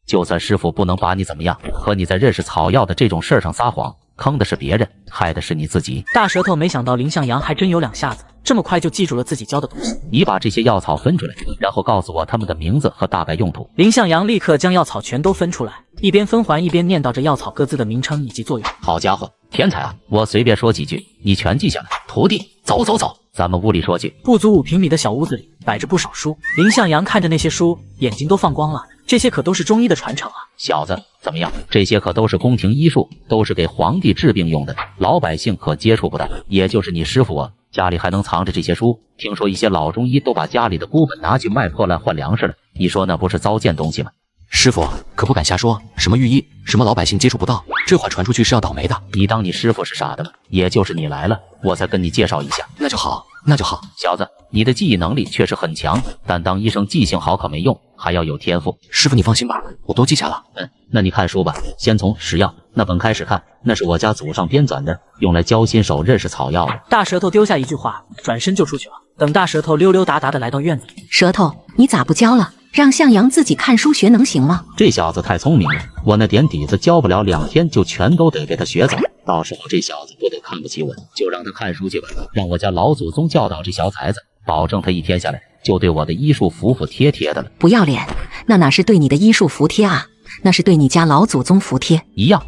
就算师傅不能把你怎么样，可你在认识草药的这种事儿上撒谎，坑的是别人，害的是你自己。”大舌头没想到林向阳还真有两下子，这么快就记住了自己教的东西。你把这些药草分出来，然后告诉我它们的名字和大概用途。林向阳立刻将药草全都分出来，一边分还一边念叨着药草各自的名称以及作用。好家伙，天才啊！我随便说几句，你全记下来。徒弟，走走走，咱们屋里说去。不足5平米的小屋子里摆着不少书，林向阳看着那些书，眼睛都放光了。这些可都是中医的传承啊！小子，怎么样？这些可都是宫廷医术，都是给皇帝治病用的，老百姓可接触不到。也就是你师傅我家里还能藏着这些书，听说一些老中医都把家里的孤本拿去卖破烂换粮食了，你说那不是糟践东西吗？师傅可不敢瞎说，什么御医，什么老百姓接触不到，这话传出去是要倒霉的。你当你师傅是傻的吗？也就是你来了，我才跟你介绍一下。那就好，那就好。小子，你的记忆能力确实很强，但当医生记性好可没用，还要有天赋。师傅你放心吧，我都记下了。那你看书吧，先从食药那本开始看，那是我家祖上编纂的，用来教新手认识草药的。大舌头丢下一句话，转身就出去了。等大舌头溜溜达达的来到院子里，舌头，你咋不教了？让向阳自己看书学能行吗？这小子太聪明了，我那点底子教不了2天就全都得给他学走。到时候这小子不得看不起我，就让他看书去吧，让我家老祖宗教导这小崽子，保证他一天下来就对我的医术服服帖帖的了。不要脸，那哪是对你的医术服帖啊，那是对你家老祖宗服帖。一样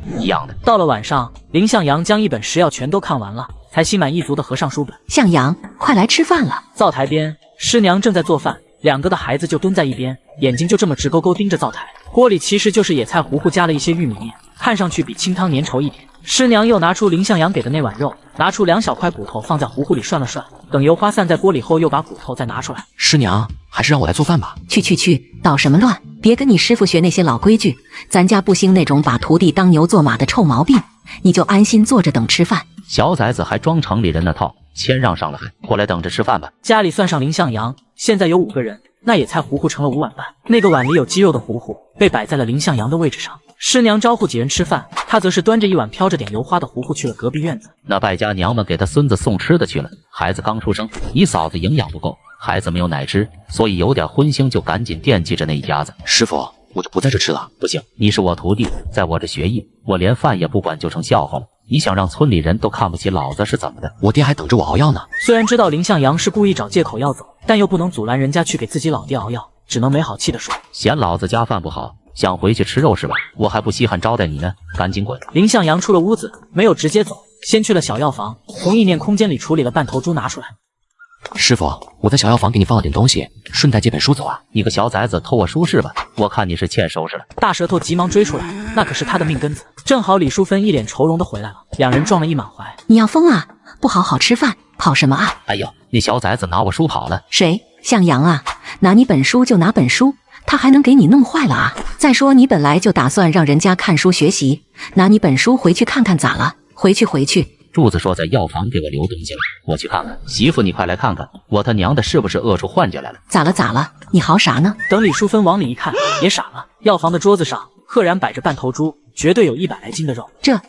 的。到了晚上，林向阳将一本食药全都看完了，才心满意足的合上书本。向阳，快来吃饭了。灶台边，师娘正在做饭，2个的孩子就蹲在一边，眼睛就这么直勾勾盯着灶台。锅里其实就是野菜糊糊加了一些玉米面，看上去比清汤粘稠一点。师娘又拿出林向阳给的那碗肉，拿出2小块骨头放在糊糊里涮了涮，等油花散在锅里后，又把骨头再拿出来。师娘，还是让我来做饭吧。去，捣什么乱？别跟你师傅学那些老规矩，咱家不兴那种把徒弟当牛做马的臭毛病，你就安心坐着等吃饭。小崽子还装城里人那套，谦让上了还过来等着吃饭吧。家里算上林向阳，现在有5个人，那野菜糊糊成了5碗半。那个碗里有鸡肉的糊糊被摆在了林向阳的位置上。师娘招呼几人吃饭，她则是端着一碗飘着点油花的糊糊去了隔壁院子。那败家娘们给她孙子送吃的去了，孩子刚出生，你嫂子营养不够，孩子没有奶吃，所以有点荤腥，就赶紧惦记着那一家子。师傅，我就不在这吃了。不行，你是我徒弟，在我这学艺，我连饭也不管就成笑话了。你想让村里人都看不起老子是怎么的？我爹还等着我熬药呢。虽然知道林向阳是故意找借口要走，但又不能阻拦人家去给自己老爹熬药，只能没好气地说：“嫌老子家饭不好，想回去吃肉是吧？我还不稀罕招待你呢，赶紧滚！”林向阳出了屋子，没有直接走，先去了小药房，从意念空间里处理了半头猪拿出来。师傅，我在小药房给你放了点东西，顺带借本书走啊。你个小崽子，偷我书是吧？我看你是欠收拾了。大舌头急忙追出来，那可是他的命根子。正好李淑芬一脸愁容的回来了，2人撞了一满怀。你要疯啊？不好好吃饭，跑什么啊？哎呦，那小崽子拿我书跑了。谁？向阳啊？拿你本书就拿本书，他还能给你弄坏了啊？再说你本来就打算让人家看书学习，拿你本书回去看看咋了？回去。柱子说在药房给我留东西了，我去看看。媳妇，你快来看看，我他娘的是不是饿出幻觉来了？咋了？你嚎啥呢？等李淑芬往里一看，也傻了。药房的桌子上赫然摆着半头猪，绝对有100来斤的肉。这，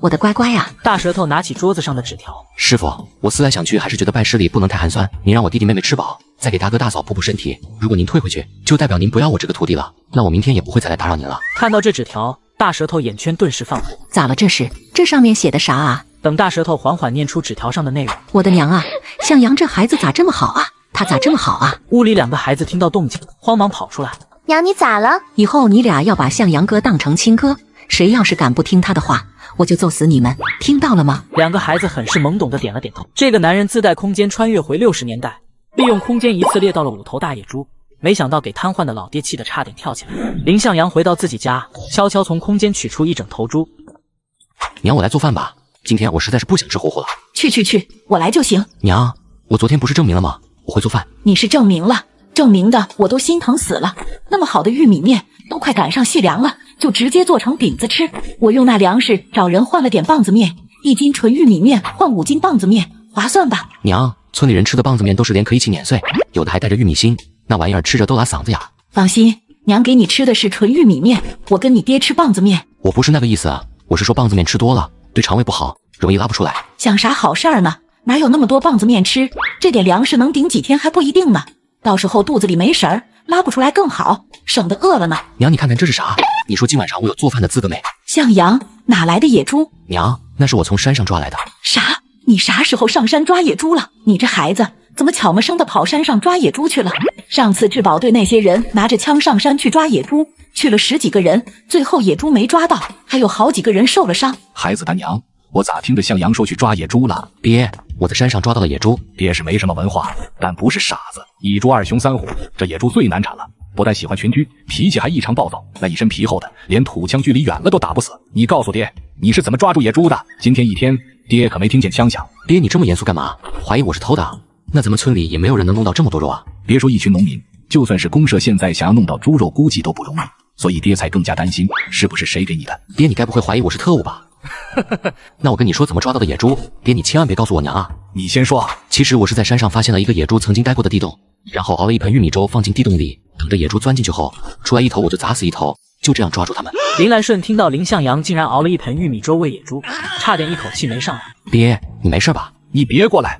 我的乖乖呀！大舌头拿起桌子上的纸条。师傅，我思来想去，还是觉得拜师礼不能太寒酸。您让我弟弟妹妹吃饱，再给大哥大嫂补补身体。如果您退回去，就代表您不要我这个徒弟了。那我明天也不会再来打扰您了。看到这纸条，大舌头眼圈顿时泛红。咋了？这上面写的啥啊？等大舌头缓缓念出纸条上的内容。我的娘啊，向阳这孩子咋这么好啊？他咋这么好啊？屋里2个孩子听到动静，慌忙跑出来。娘，你咋了？以后你俩要把向阳哥当成亲哥，谁要是敢不听他的话，我就揍死你们，听到了吗？2个孩子很是懵懂的点了点头。这个男人自带空间穿越回60年代，利用空间一次猎到了5头大野猪，没想到给瘫痪的老爹气得差点跳起来。林向阳回到自己家，悄悄从空间取出1整头猪。娘，我来做饭吧。今天我实在是不想吃糊糊了。去，我来就行。娘，我昨天不是证明了吗？我会做饭。你是证明了，证明的我都心疼死了。那么好的玉米面都快赶上细粮了，就直接做成饼子吃。我用那粮食找人换了点棒子面，1斤纯玉米面换5斤棒子面，划算吧？娘，村里人吃的棒子面都是连壳一起碾碎，有的还带着玉米芯，那玩意儿吃着都拉嗓子眼。放心，娘给你吃的是纯玉米面，我跟你爹吃棒子面。我不是那个意思啊，我是说棒子面吃多了对肠胃不好，容易拉不出来。想啥好事儿呢？哪有那么多棒子面吃？这点粮食能顶几天还不一定呢。到时候肚子里没食儿，拉不出来更好，省得饿了呢。娘，你看看这是啥？你说今晚上我有做饭的资格没？向阳，哪来的野猪？娘，那是我从山上抓来的。啥？你啥时候上山抓野猪了？你这孩子怎么悄没声的跑山上抓野猪去了？上次质保队那些人拿着枪上山去抓野猪，去了10几个人，最后野猪没抓到，还有好几个人受了伤。孩子他娘，我咋听着向阳说去抓野猪了？爹，我在山上抓到了野猪。爹是没什么文化，但不是傻子。1猪2熊3虎，这野猪最难产了，不但喜欢群居，脾气还异常暴躁，那一身皮厚的，连土枪距离远了都打不死。你告诉爹，你是怎么抓住野猪的？今天一天，爹可没听见枪响。爹，你这么严肃干嘛？怀疑我是偷的？那咱们村里也没有人能弄到这么多肉啊。别说一群农民，就算是公社现在想要弄到猪肉，估计都不容易。所以爹才更加担心，是不是谁给你的？爹，你该不会怀疑我是特务吧？那我跟你说怎么抓到的野猪，爹你千万别告诉我娘啊！你先说。其实我是在山上发现了一个野猪曾经待过的地洞，然后熬了一盆玉米粥放进地洞里，等着野猪钻进去后，出来一头我就砸死一头，就这样抓住他们。林来顺听到林向阳竟然熬了一盆玉米粥喂野猪，差点一口气没上来。爹，你没事吧？你别过来，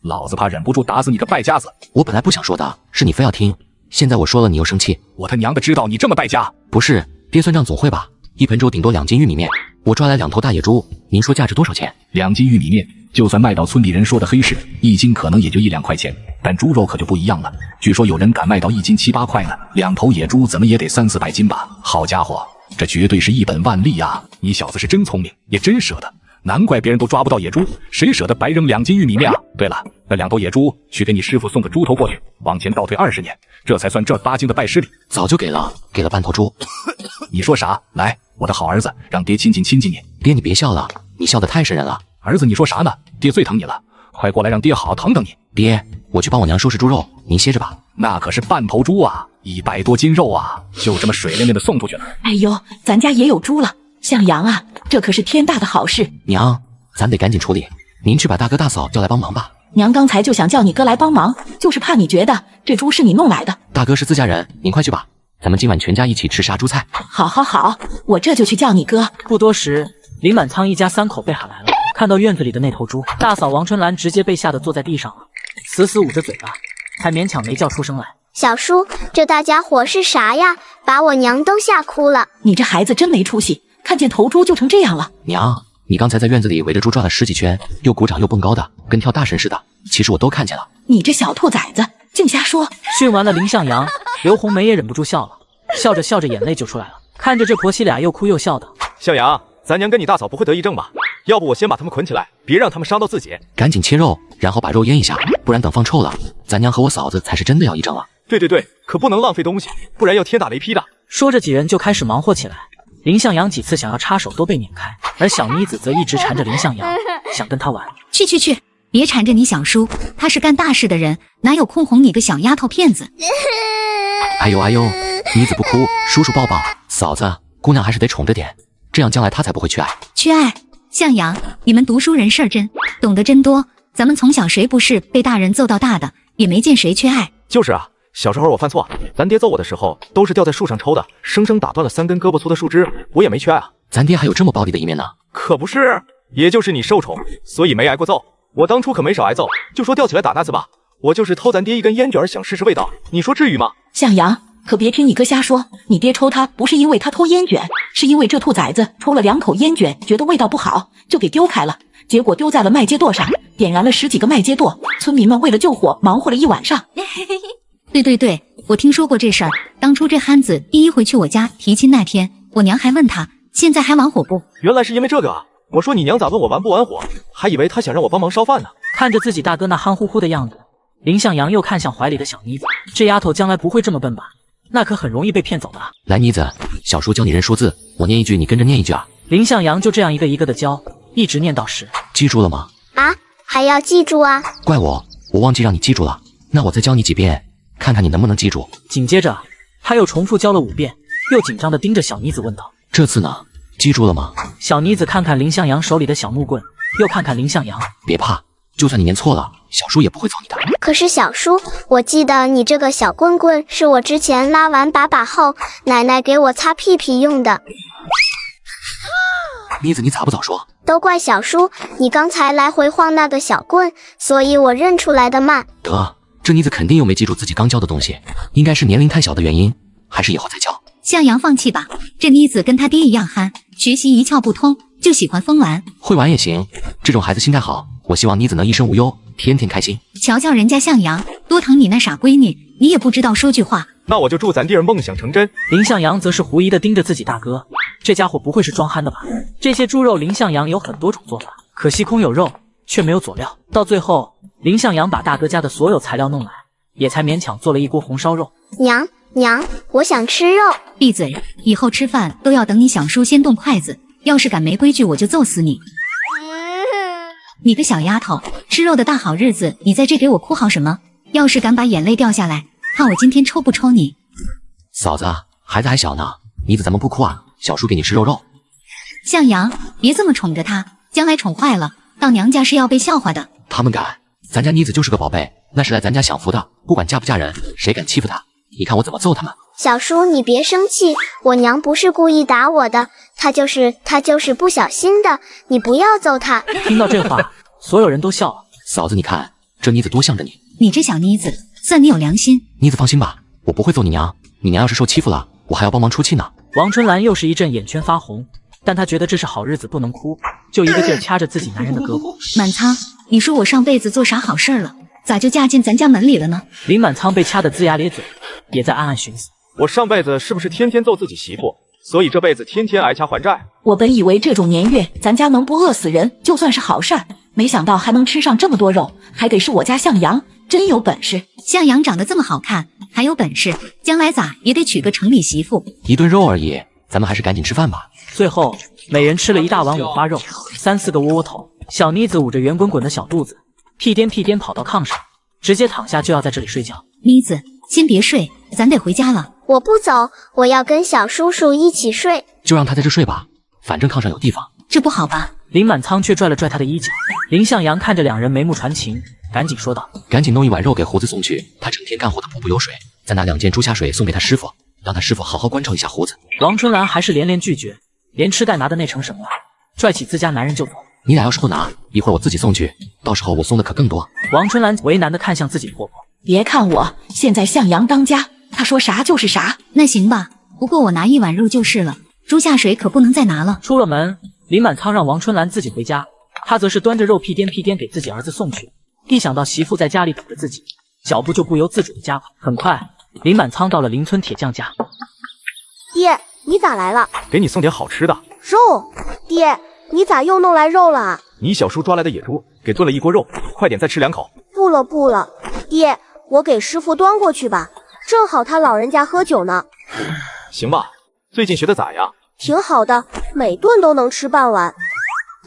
老子怕忍不住打死你个败家子。我本来不想说的，是你非要听，现在我说了你又生气。我他娘的知道你这么败家。不是，爹算账总会吧？一盆粥顶多2斤玉米面，我抓来2头大野猪，您说价值多少钱？2斤玉米面，就算卖到村里人说的黑市，1斤可能也就1、2块钱，但猪肉可就不一样了。据说有人敢卖到1斤7、8块呢，2头野猪怎么也得3、400斤吧？好家伙，这绝对是一本万利啊！你小子是真聪明，也真舍得，难怪别人都抓不到野猪，谁舍得白扔2斤玉米面啊？对了，那2头野猪去给你师傅送个猪头过去，往前倒退20年，这才算正儿八经的拜师礼。早就给了半头猪。你说啥？来，我的好儿子，让爹亲近亲近你。爹，你别笑了，你笑得太瘆人了。儿子，你说啥呢？爹最疼你了，快过来让爹好好疼疼你。爹，我去帮我娘收拾猪肉，您歇着吧。那可是半头猪啊，100多斤肉啊，就这么水灵灵的送出去了。哎呦，咱家也有猪了，向阳啊，这可是天大的好事。娘，咱得赶紧处理，您去把大哥大嫂叫来帮忙吧。娘刚才就想叫你哥来帮忙，就是怕你觉得这猪是你弄来的。大哥是自家人，您快去吧，咱们今晚全家一起吃杀猪菜。好好好，我这就去叫你哥。不多时，林满仓一家3口被喊来了。看到院子里的那头猪，大嫂王春兰直接被吓得坐在地上了，死死捂着嘴巴，才勉强没叫出声来。小叔，这大家伙是啥呀？把我娘都吓哭了。你这孩子真没出息，看见头猪就成这样了。娘，你刚才在院子里围着猪转了10几圈，又鼓掌又蹦高的，跟跳大神似的，其实我都看见了。你这小兔崽子，净瞎说！训完了林向阳，刘红梅也忍不住笑了，笑着笑着眼泪就出来了。看着这婆媳俩又哭又笑的，向阳，咱娘跟你大嫂不会得癔症吧？要不我先把他们捆起来，别让他们伤到自己。赶紧切肉，然后把肉腌一下，不然等放臭了，咱娘和我嫂子才是真的要癔症了。对，可不能浪费东西，不然要天打雷劈的。说着几人就开始忙活起来。林向阳几次想要插手都被撵开，而小妮子则一直缠着林向阳，想跟他玩。去，别缠着你小叔，他是干大事的人，哪有空哄你个小丫头片子？哎呦，妮子不哭，叔叔抱抱。嫂子，姑娘还是得宠着点，这样将来她才不会缺爱。缺爱？向阳，你们读书人事儿真懂得真多，咱们从小谁不是被大人揍到大的，也没见谁缺爱。就是啊，小时候我犯错，咱爹揍我的时候都是吊在树上抽的，生生打断了3根胳膊粗的树枝，我也没缺爱啊。咱爹还有这么暴力的一面呢？可不是，也就是你受宠，所以没挨过揍。我当初可没少挨揍，就说吊起来打那次吧，我就是偷咱爹一根烟卷，想试试味道，你说至于吗？向阳，可别听你哥瞎说，你爹抽他不是因为他偷烟卷，是因为这兔崽子抽了2口烟卷，觉得味道不好，就给丢开了，结果丢在了麦秸垛上，点燃了10几个麦秸垛，村民们为了救火忙活了一晚上。对，我听说过这事儿。当初这憨子第一回去我家提亲那天，我娘还问他现在还玩火不？原来是因为这个啊！我说你娘咋问我玩不玩火，还以为她想让我帮忙烧饭呢。看着自己大哥那憨乎乎的样子，林向阳又看向怀里的小妮子，这丫头将来不会这么笨吧？那可很容易被骗走的啊。来，妮子，小叔教你认数字，我念一句，你跟着念一句啊。林向阳就这样一个一个的教，一直念到10。记住了吗？啊，还要记住啊？怪我我忘记让你记住了，那我再教你几遍，看看你能不能记住。紧接着，他又重复教了5遍，又紧张地盯着小妮子问道：“这次呢，记住了吗？”小妮子看看林向阳手里的小木棍，又看看林向阳，别怕，就算你念错了，小叔也不会揍你的。可是小叔，我记得你这个小棍棍是我之前拉完粑后，奶奶给我擦屁屁用的。妮子，你咋不早说？都怪小叔，你刚才来回晃那个小棍，所以我认出来的慢。得，这妮子肯定又没记住自己刚教的东西，应该是年龄太小的原因，还是以后再教。向阳放弃吧，这妮子跟他爹一样憨，学习一窍不通，就喜欢疯玩。会玩也行，这种孩子心态好，我希望妮子能一生无忧，天天开心。瞧瞧人家向阳，多疼你那傻闺女，你也不知道说句话。那我就祝咱弟儿梦想成真。林向阳则是狐疑地盯着自己大哥，这家伙不会是装憨的吧？这些猪肉林向阳有很多种做法，可惜空有肉却没有佐料。到最后，林向阳把大哥家的所有材料弄来，也才勉强做了一锅红烧肉。娘，我想吃肉。闭嘴！以后吃饭都要等你小叔先动筷子，要是敢没规矩，我就揍死你！你个小丫头，吃肉的大好日子，你在这给我哭嚎什么？要是敢把眼泪掉下来，看我今天抽不抽你！嫂子，孩子还小呢，妮子咱们不哭啊，小叔给你吃肉肉。向阳，别这么宠着他，将来宠坏了，到娘家是要被笑话的。他们敢？咱家妮子就是个宝贝，那是来咱家享福的，不管嫁不嫁人，谁敢欺负她？你看我怎么揍他们！小叔，你别生气，我娘不是故意打我的，她就是不小心的，你不要揍她。听到这话，所有人都笑了。嫂子，你看这妮子多向着你。你这小妮子，算你有良心。妮子放心吧，我不会揍你娘，你娘要是受欺负了，我还要帮忙出气呢。王春兰又是一阵眼圈发红，但她觉得这是好日子不能哭，就一个劲儿掐着自己男人的胳膊。满仓，你说我上辈子做啥好事了，咋就嫁进咱家门里了呢？林满仓被掐得龇牙咧嘴，也在暗暗寻思，我上辈子是不是天天揍自己媳妇，所以这辈子天天挨掐还债？我本以为这种年月咱家能不饿死人就算是好事儿，没想到还能吃上这么多肉，还得是我家向阳，真有本事。向阳长得这么好看，还有本事，将来咋也得娶个城里媳妇。一顿肉而已，咱们还是赶紧吃饭吧。最后每人吃了一大碗五花肉，3、4个窝窝头。小妮子捂着圆滚滚的小肚子，屁颠屁颠跑到炕上，直接躺下就要在这里睡觉。妮子，先别睡，咱得回家了。我不走，我要跟小叔叔一起睡。就让他在这睡吧，反正炕上有地方。这不好吧？林满仓却拽了拽他的衣角。林向阳看着两人眉目传情，赶紧说道：“赶紧弄一碗肉给胡子送去，他整天干活的补不流水，再拿2件猪下水送给他师傅，让他师傅好好关照一下胡子。”王春兰还是连连拒绝，连吃带拿的那成什么了，拽起自家男人就走。你俩要是不拿，一会儿我自己送去，到时候我送的可更多。王春兰为难地看向自己婆婆，别看我现在向阳当家，他说啥就是啥。那行吧，不过我拿1碗肉就是了，猪下水可不能再拿了。出了门，林满仓让王春兰自己回家，他则是端着肉屁颠屁颠给自己儿子送去。一想到媳妇在家里等着自己，脚步就不由自主地加快。很快，林满仓到了邻村铁匠家。爹，你咋来了？给你送点好吃的。肉？爹，你咋又弄来肉了？你小叔抓来的野猪，给炖了一锅肉，快点再吃2口。不了，爹，我给师傅端过去吧，正好他老人家喝酒呢。行吧，最近学的咋样？挺好的，每顿都能吃半碗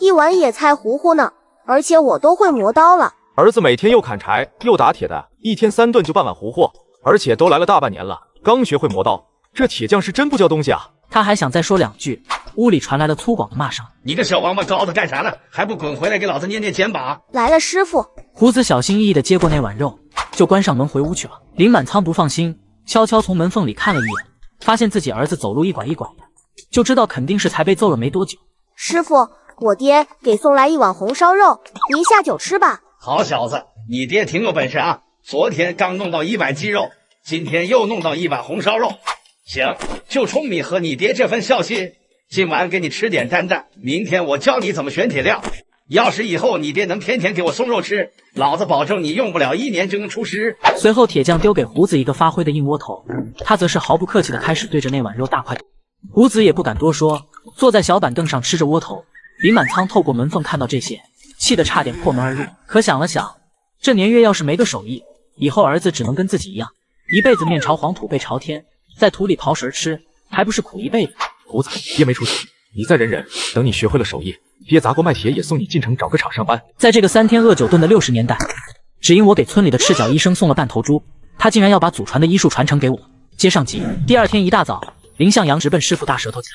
，1碗野菜糊糊呢，而且我都会磨刀了。儿子每天又砍柴又打铁的，一天3顿就半碗糊糊，而且都来了大半年了，刚学会磨刀。这铁匠是真不教东西啊！他还想再说2句，屋里传来了粗犷的骂声：“你个小王八羔子干啥呢？还不滚回来给老子捏捏肩膀！”来了，师傅。胡子小心翼翼地接过那碗肉，就关上门回屋去了。林满仓不放心，悄悄从门缝里看了一眼，发现自己儿子走路一拐一拐的，就知道肯定是才被揍了没多久。师傅，我爹给送来1碗红烧肉，您下酒吃吧。好小子，你爹挺有本事啊！昨天刚弄到1碗鸡肉，今天又弄到1碗红烧肉。行，就冲你和你爹这份孝心，今晚给你吃点沾沾，明天我教你怎么选铁料。要是以后你爹能天天给我送肉吃，老子保证你用不了1年就能出师。随后铁匠丢给胡子一个发灰的硬窝头，他则是毫不客气地开始对着那碗肉大快。胡子也不敢多说，坐在小板凳上吃着窝头。林满仓透过门缝看到这些，气得差点破门而入。可想了想，这年月要是没个手艺，以后儿子只能跟自己一样，一辈子面朝黄土背朝天，在土里刨食吃，还不是苦一辈子。胡子，爹没出息，你再忍忍，等你学会了手艺，爹砸锅卖铁也送你进城找个厂上班。在这个3天饿9顿的60年代，只因我给村里的赤脚医生送了半头猪，他竟然要把祖传的医术传承给我。接上集。第二天一大早，林向阳直奔师傅大舌头家。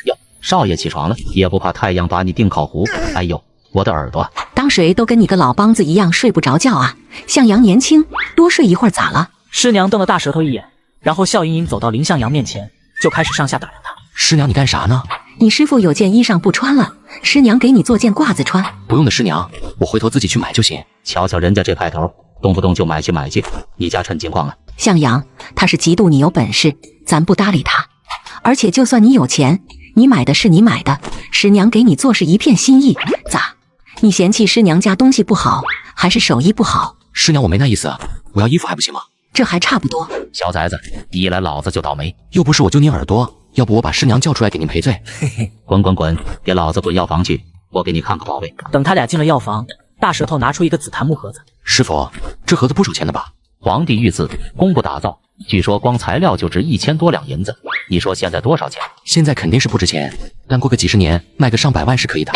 哟，少爷起床了，也不怕太阳把你定烤糊。哎呦，我的耳朵！当谁都跟你个老梆子一样睡不着觉啊？向阳年轻，多睡一会儿咋了？师娘瞪了大舌头一眼，然后笑盈盈走到林向阳面前，就开始上下打量他。师娘，你干啥呢？你师傅有件衣裳不穿了，师娘给你做件褂子穿。不用的，师娘，我回头自己去买就行。瞧瞧人家这派头，动不动就买去。你家趁情况啊？向阳，他是嫉妒你有本事，咱不搭理他。而且就算你有钱，你买的是你买的，师娘给你做是一片心意，咋？你嫌弃师娘家东西不好，还是手艺不好？师娘，我没那意思，我要衣服还不行吗？这还差不多。小崽子，你一来老子就倒霉。又不是我揪您耳朵，要不我把师娘叫出来给您赔罪。嘿嘿，滚，给老子滚药房去，我给你看个宝贝。等他俩进了药房，大舌头拿出一个紫檀木盒子。师傅，这盒子不少钱的吧？皇帝御赐，工部打造，据说光材料就值1000多两银子。你说现在多少钱？现在肯定是不值钱，但过个几十年卖个上百万是可以的。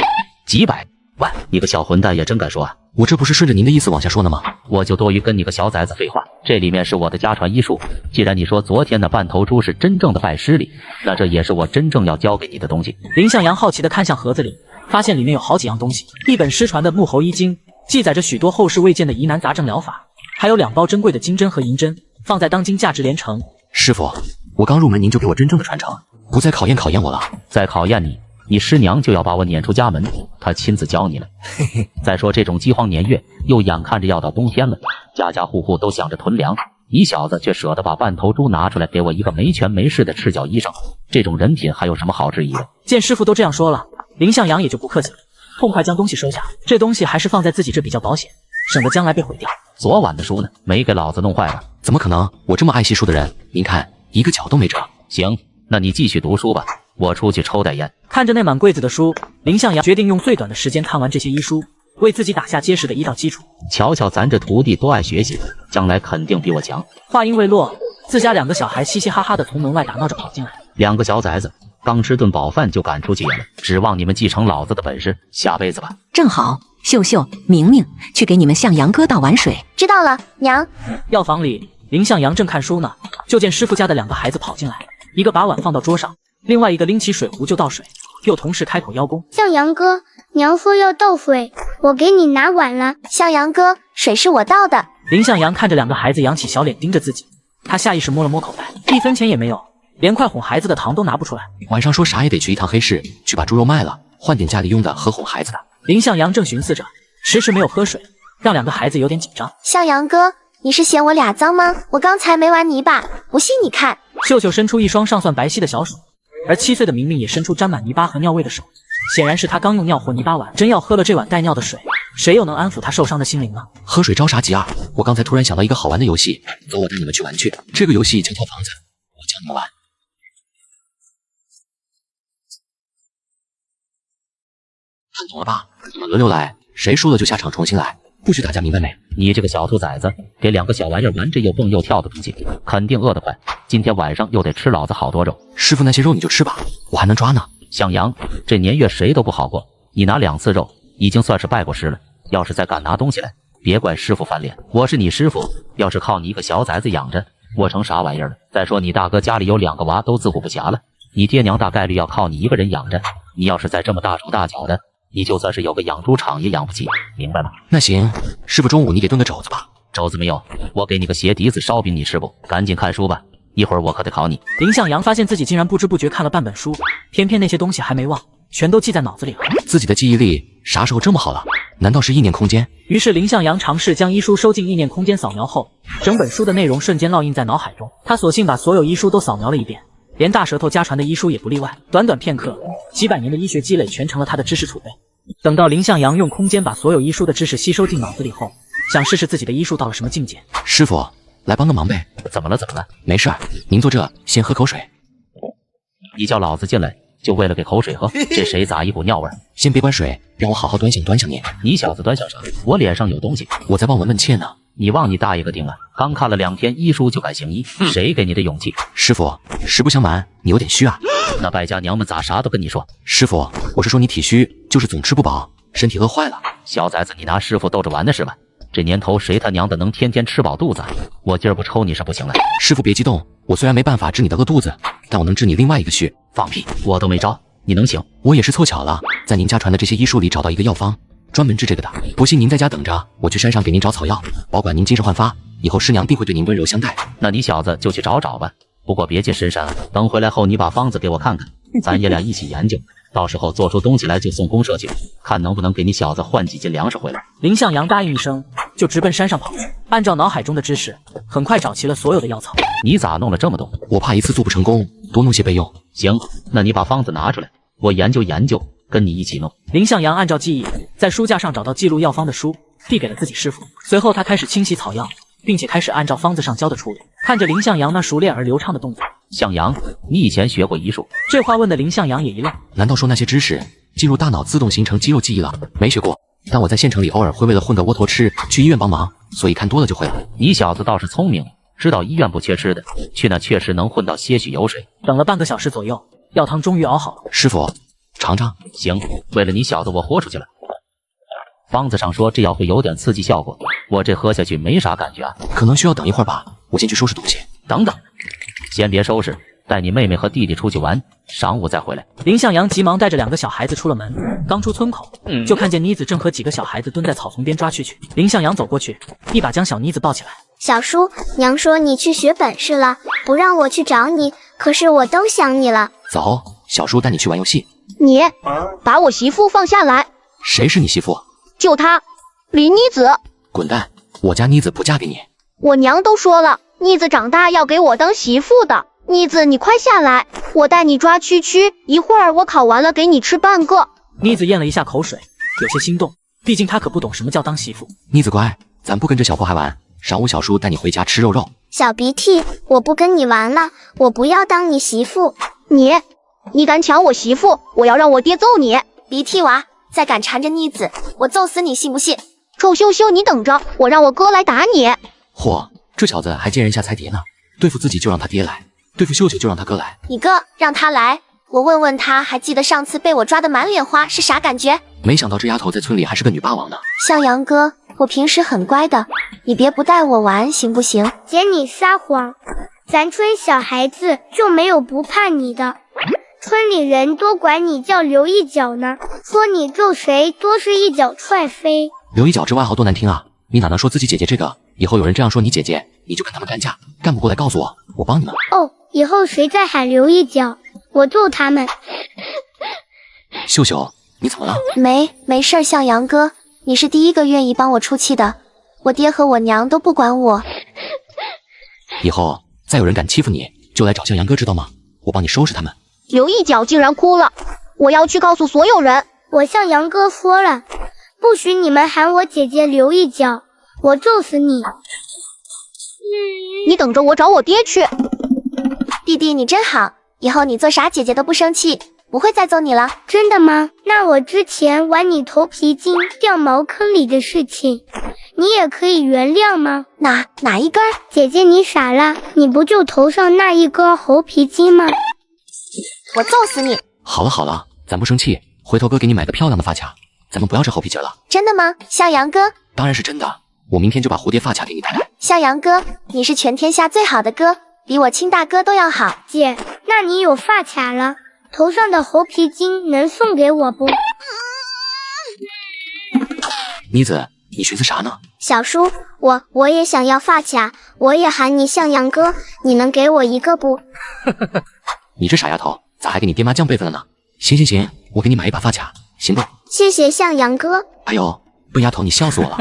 几百万？你个小混蛋也真敢说啊！我这不是顺着您的意思往下说呢吗？我就多余跟你个小崽子废话，这里面是我的家传医术。既然你说昨天的半头猪是真正的拜师礼，那这也是我真正要教给你的东西。林向阳好奇地看向盒子里，发现里面有好几样东西：一本失传的木猴医经，记载着许多后世未见的疑难杂症疗法，还有2包珍贵的金针和银针，放在当今价值连城。师傅，我刚入门，您就给我真正的传承，不再考验我了。再考验你，你师娘就要把我撵出家门，她亲自教你了。嘿嘿。再说这种饥荒年月，又眼看着要到冬天了，家家户户都想着囤粮，你小子却舍得把半头猪拿出来给我一个没权没势的赤脚医生，这种人品还有什么好质疑的？见师傅都这样说了，林向阳也就不客气了，痛快将东西收下。这东西还是放在自己这比较保险，省得将来被毁掉。昨晚的书呢？没给老子弄坏了？怎么可能？我这么爱惜书的人，您看一个角都没折。行，那你继续读书吧，我出去抽袋烟。看着那满柜子的书，林向阳决定用最短的时间看完这些医书，为自己打下结实的医道基础。瞧瞧咱这徒弟多爱学习，将来肯定比我强。话音未落，自家2个小孩嘻嘻哈哈的从门外打闹着跑进来。2个小崽子刚吃顿饱饭就赶出去了，指望你们继承老子的本事，下辈子吧。正好，秀秀、明明去给你们向阳哥倒碗水。知道了，娘。药房里，林向阳正看书呢，就见师傅家的2个孩子跑进来，一个把碗放到桌上，另外一个拎起水壶就倒水，又同时开口邀功。向阳哥，娘说要倒水，我给你拿碗了。向阳哥，水是我倒的。林向阳看着2个孩子扬起小脸盯着自己，他下意识摸了摸口袋，1分钱也没有，连块哄孩子的糖都拿不出来。晚上说啥也得去一趟黑市，去把猪肉卖了，换点家里用的和哄孩子的。林向阳正寻思着，迟迟没有喝水，让2个孩子有点紧张。向阳哥，你是嫌我俩脏吗？我刚才没玩泥巴，不信你看。秀秀伸出一双尚算白皙的小手，而7岁的明明也伸出沾满泥巴和尿味的手，显然是他刚用尿和泥巴碗，真要喝了这碗带尿的水，谁又能安抚他受伤的心灵呢？喝水着啥急啊？我刚才突然想到一个好玩的游戏，走，我带你们去玩去。这个游戏叫套房子，我教你们玩。看懂了吧？你们轮流来，谁输了就下场重新来，不许打架，明白没？你这个小兔崽子，给2个小玩意儿玩这又蹦又跳的东西，肯定饿得快。今天晚上又得吃老子好多肉。师傅，那些肉你就吃吧，我还能抓呢。向阳，这年月谁都不好过，你拿2次肉，已经算是拜过师了。要是再敢拿东西来，别怪师傅翻脸。我是你师傅，要是靠你一个小崽子养着，我成啥玩意儿了？再说你大哥家里有2个娃都自顾不暇了，你爹娘大概率要靠你一个人养着。你要是再这么大手大脚的，你就算是有个养猪场也养不起，明白吗？那行，师傅中午你给炖个肘子吧。肘子没有，我给你个鞋底子烧饼你吃不？赶紧看书吧，一会儿我可得考你。林向阳发现自己竟然不知不觉看了半本书，偏偏那些东西还没忘，全都记在脑子里了。自己的记忆力啥时候这么好了？难道是意念空间？于是林向阳尝试将医书收进意念空间扫描后，整本书的内容瞬间烙印在脑海中。他索性把所有医书都扫描了一遍，连大舌头家传的医书也不例外。短短片刻，几百年的医学积累全成了他的知识储备。等到林向阳用空间把所有医书的知识吸收进脑子里后，想试试自己的医术到了什么境界。师傅，来帮个忙呗。怎么了？没事儿，您坐这先喝口水。你叫老子进来就为了给口水喝？这谁咋一股尿味？先别管水，让我好好端详你。你小子端详啥？我脸上有东西。我在望闻问切呢。你望你大爷个腚啊！刚看了2天医书就敢行医，谁给你的勇气？师傅，实不相瞒，你有点虚啊。那败家娘们咋啥都跟你说？师傅，我是说你体虚，就是总吃不饱，身体饿坏了。小崽子，你拿师傅逗着玩的是吧？这年头谁他娘的能天天吃饱肚子？我今儿不抽你是不行了。师傅别激动，我虽然没办法治你的饿肚子，但我能治你另外一个虚。放屁，我都没招，你能行？我也是凑巧了，在您家传的这些医书里找到一个药方，专门治这个的。不信您在家等着，我去山上给您找草药，保管您精神焕发，以后师娘定会对您温柔相待。那你小子就去找找吧，不过别进深山啊，等回来后你把方子给我看看，咱爷俩一起研究。到时候做出东西来就送公社去，看能不能给你小子换几斤粮食回来。林向阳答应一声，就直奔山上跑去。按照脑海中的知识，很快找齐了所有的药草。你咋弄了这么多？我怕一次做不成功，多弄些备用。行，那你把方子拿出来，我研究研究，跟你一起弄。林向阳按照记忆，在书架上找到记录药方的书，递给了自己师傅。随后他开始清洗草药，并且开始按照方子上教的处理。看着林向阳那熟练而流畅的动作，向阳，你以前学过医术？这话问的林向阳也一愣。难道说那些知识进入大脑自动形成肌肉记忆了？没学过，但我在县城里偶尔会为了混个窝头吃去医院帮忙，所以看多了就会了。你小子倒是聪明，知道医院不缺吃的，去那确实能混到些许油水。等了半个小时左右，药汤终于熬好了。师傅，尝尝。行，为了你小子我豁出去了。方子上说这药会有点刺激效果，我这喝下去没啥感觉啊。可能需要等一会儿吧，我先去收拾东西。等等，先别收拾，带你妹妹和弟弟出去玩，晌午再回来。林向阳急忙带着2个小孩子出了门，刚出村口，就看见妮子正和几个小孩子蹲在草丛边抓蛐蛐。林向阳走过去，一把将小妮子抱起来。小叔，娘说你去学本事了，不让我去找你，可是我都想你了。走，小叔带你去玩游戏。你把我媳妇放下来。谁是你媳妇？就她，李妮子。滚蛋！我家妮子不嫁给你。我娘都说了，妮子长大要给我当媳妇的。妮子，你快下来，我带你抓蛐蛐，一会儿我烤完了给你吃半个。妮子咽了一下口水，有些心动，毕竟她可不懂什么叫当媳妇。妮子乖，咱不跟这小破孩玩，晌午小叔带你回家吃肉肉。小鼻涕，我不跟你玩了，我不要当你媳妇。你敢抢我媳妇，我要让我爹揍你！鼻涕娃，再敢缠着妮子，我揍死你，信不信？臭羞羞，你等着，我让我哥来打你。嚯，这小子还见人下菜碟呢，对付自己就让他爹来，对付秀秀就让他哥来。你哥让他来，我问问他，还记得上次被我抓的满脸花是啥感觉？没想到这丫头在村里还是个女霸王呢。向阳哥，我平时很乖的，你别不带我玩行不行？姐，你撒谎，咱村小孩子就没有不怕你的。村里人都管你叫刘一脚呢，说你揍谁都是一脚踹飞。刘一脚这外号多难听啊！你哪能说自己姐姐这个？以后有人这样说你姐姐，你就跟他们干架，干不过来告诉我，我帮你们。哦，以后谁再喊刘一脚，我揍他们。秀秀，你怎么了？没事，向阳哥，你是第一个愿意帮我出气的，我爹和我娘都不管我。以后再有人敢欺负你，就来找向阳哥，知道吗？我帮你收拾他们。刘一脚竟然哭了，我要去告诉所有人。我向阳哥说了，不许你们喊我姐姐刘一脚，我揍死你！你等着我找我爹去。弟弟你真好，以后你做啥姐姐都不生气，不会再揍你了。真的吗？那我之前玩你头皮筋掉茅坑里的事情，你也可以原谅吗？哪一根？姐姐你傻了，你不就头上那一根猴皮筋吗？我揍死你！好了，咱不生气，回头哥给你买个漂亮的发卡，咱们不要这猴皮筋了。真的吗，向阳哥？当然是真的，我明天就把蝴蝶发卡给你带来。向阳哥，你是全天下最好的哥，比我亲大哥都要好。姐，那你有发卡了，头上的猴皮筋能送给我不？妮子，你寻思啥呢？小叔，我也想要发卡，我也喊你向阳哥，你能给我一个不？你这傻丫头，咋还给你爹妈降辈分了呢？行，我给你买一把发卡，行不？谢谢向阳哥。哎呦，笨丫头，你笑死我了！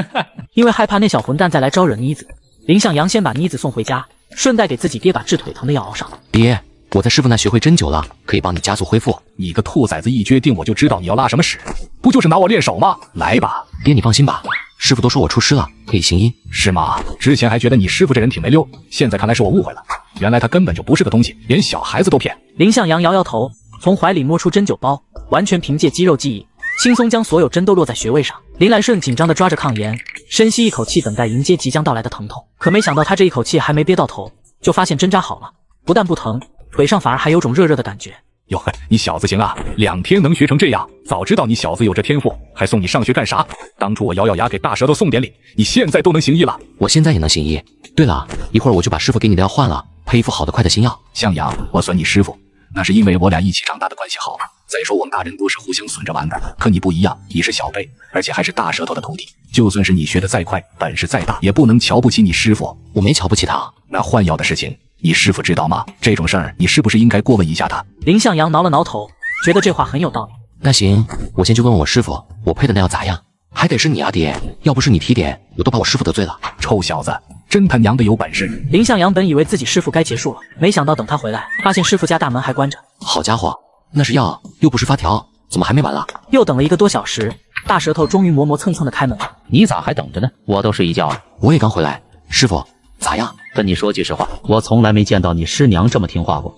因为害怕那小混蛋再来招惹妮子，林向阳先把妮子送回家，顺带给自己爹把治腿疼的药熬上。爹，我在师傅那学会针灸了，可以帮你加速恢复。你个兔崽子，一决定我就知道你要拉什么屎，不就是拿我练手吗？来吧，爹你放心吧，师傅都说我出师了，可以行医。是吗？之前还觉得你师傅这人挺没溜，现在看来是我误会了，原来他根本就不是个东西，连小孩子都骗。林向阳摇摇头，从怀里摸出针灸包，完全凭借肌肉记忆，轻松将所有针都落在穴位上。林来顺紧张地抓着抗炎，深吸一口气，等待迎接即将到来的疼痛。可没想到他这一口气还没憋到头，就发现针扎好了，不但不疼，腿上反而还有种热热的感觉。哟，你小子行啊，2天能学成这样，早知道你小子有这天赋，还送你上学干啥？当初我咬咬牙给大舌头送点礼，你现在都能行医了。我现在也能行医。对了，一会儿我就把师傅给你的药换了，配一副好的快的新药。向阳，我算你师傅，那是因为我俩一起长大的关系好。再说我们大人都是互相损着玩的，可你不一样，你是小辈，而且还是大舌头的徒弟。就算是你学得再快，本事再大，也不能瞧不起你师傅。我没瞧不起他。那换药的事情，你师傅知道吗？这种事儿，你是不是应该过问一下他？林向阳挠了挠头，觉得这话很有道理。那行，我先去问问我师傅，我配的那药咋样？还得是你啊，爹！要不是你提点，我都把我师傅得罪了。臭小子，真他娘的有本事！林向阳本以为自己师傅该结束了，没想到等他回来，发现师傅家大门还关着。好家伙，那是药，又不是发条，怎么还没完了？又等了1个多小时，大舌头终于磨磨蹭蹭的开门了。你咋还等着呢？我都睡一觉了。我也刚回来，师傅咋样？跟你说句实话，我从来没见到你师娘这么听话过。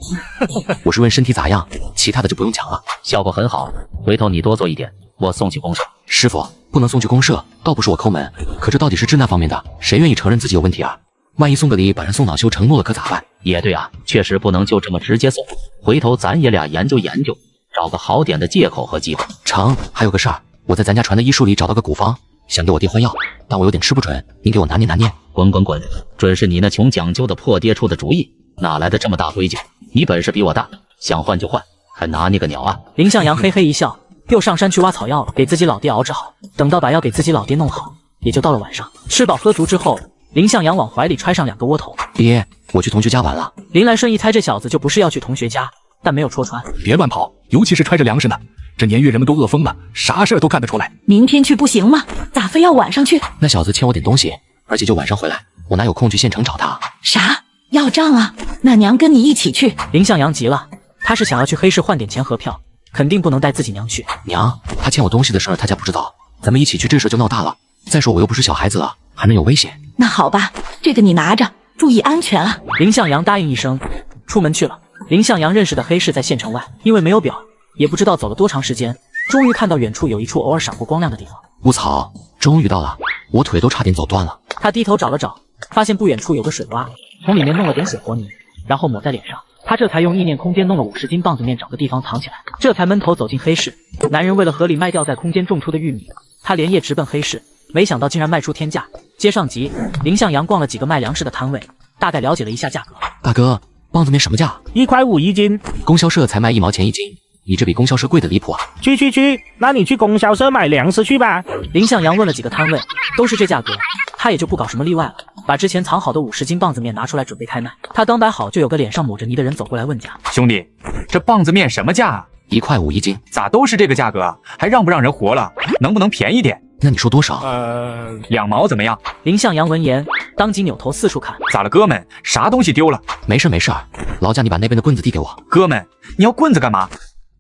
我是问身体咋样，其他的就不用讲了。效果很好，回头你多做一点，我送去公社。师傅不能送去公社，倒不是我抠门，可这到底是治那方面的，谁愿意承认自己有问题啊？万一送个礼把人送恼羞成怒了，可咋办？也对啊，确实不能就这么直接送，回头咱爷俩研究研究，找个好点的借口和机会。成，还有个事儿，我在咱家传的医书里找到个古方，想给我爹换药，但我有点吃不准，您给我拿捏拿捏。滚滚滚，准是你那穷讲究的破爹出的主意，哪来的这么大规矩？你本事比我大，想换就换，还拿捏个鸟啊！林向阳嘿嘿一笑，又上山去挖草药了，给自己老爹熬制好。等到把药给自己老爹弄好，也就到了晚上。吃饱喝足之后，林向阳往怀里揣上2个窝头。爹，我去同学家玩了。林来顺一猜这小子就不是要去同学家，但没有戳穿。别乱跑，尤其是揣着粮食呢。这年月人们都饿疯了，啥事儿都看得出来。明天去不行吗？咋非要晚上去？那小子欠我点东西，而且就晚上回来，我哪有空去县城找他？啥？要账啊？那娘跟你一起去。林向阳急了，他是想要去黑市换点钱和票，肯定不能带自己娘去。娘，他欠我东西的事儿他家不知道，咱们一起去这事就闹大了。再说我又不是小孩子了，还能有危险。那好吧，这个你拿着，注意安全啊。林向阳答应一声，出门去了。林向阳认识的黑市在县城外，因为没有表，也不知道走了多长时间，终于看到远处有一处偶尔闪过光亮的地方。我操，终于到了，我腿都差点走断了。他低头找了找，发现不远处有个水洼，从里面弄了点水和泥，然后抹在脸上。他这才用意念空间弄了50斤棒子面，找个地方藏起来，这才闷头走进黑市。男人为了合理卖掉在空间种出的玉米，他连夜直奔黑市，没想到竟然卖出天价。接上集，林向阳逛了几个卖粮食的摊位，大概了解了一下价格。大哥，棒子面什么价？1块5一斤，供销社才卖1毛钱1斤，你这比供销社贵的离谱啊！去，那你去供销社买粮食去吧。林向阳问了几个摊位，都是这价格，他也就不搞什么例外了，把之前藏好的50斤棒子面拿出来准备开卖。他刚摆好，就有个脸上抹着泥的人走过来问价。兄弟，这棒子面什么价啊？1块5一斤，咋都是这个价格啊？还让不让人活了？能不能便宜点？那你说多少？2毛怎么样？林向阳闻言，当即扭头四处看。咋了，哥们？啥东西丢了？没事，劳驾你把那边的棍子递给我。哥们，你要棍子干嘛？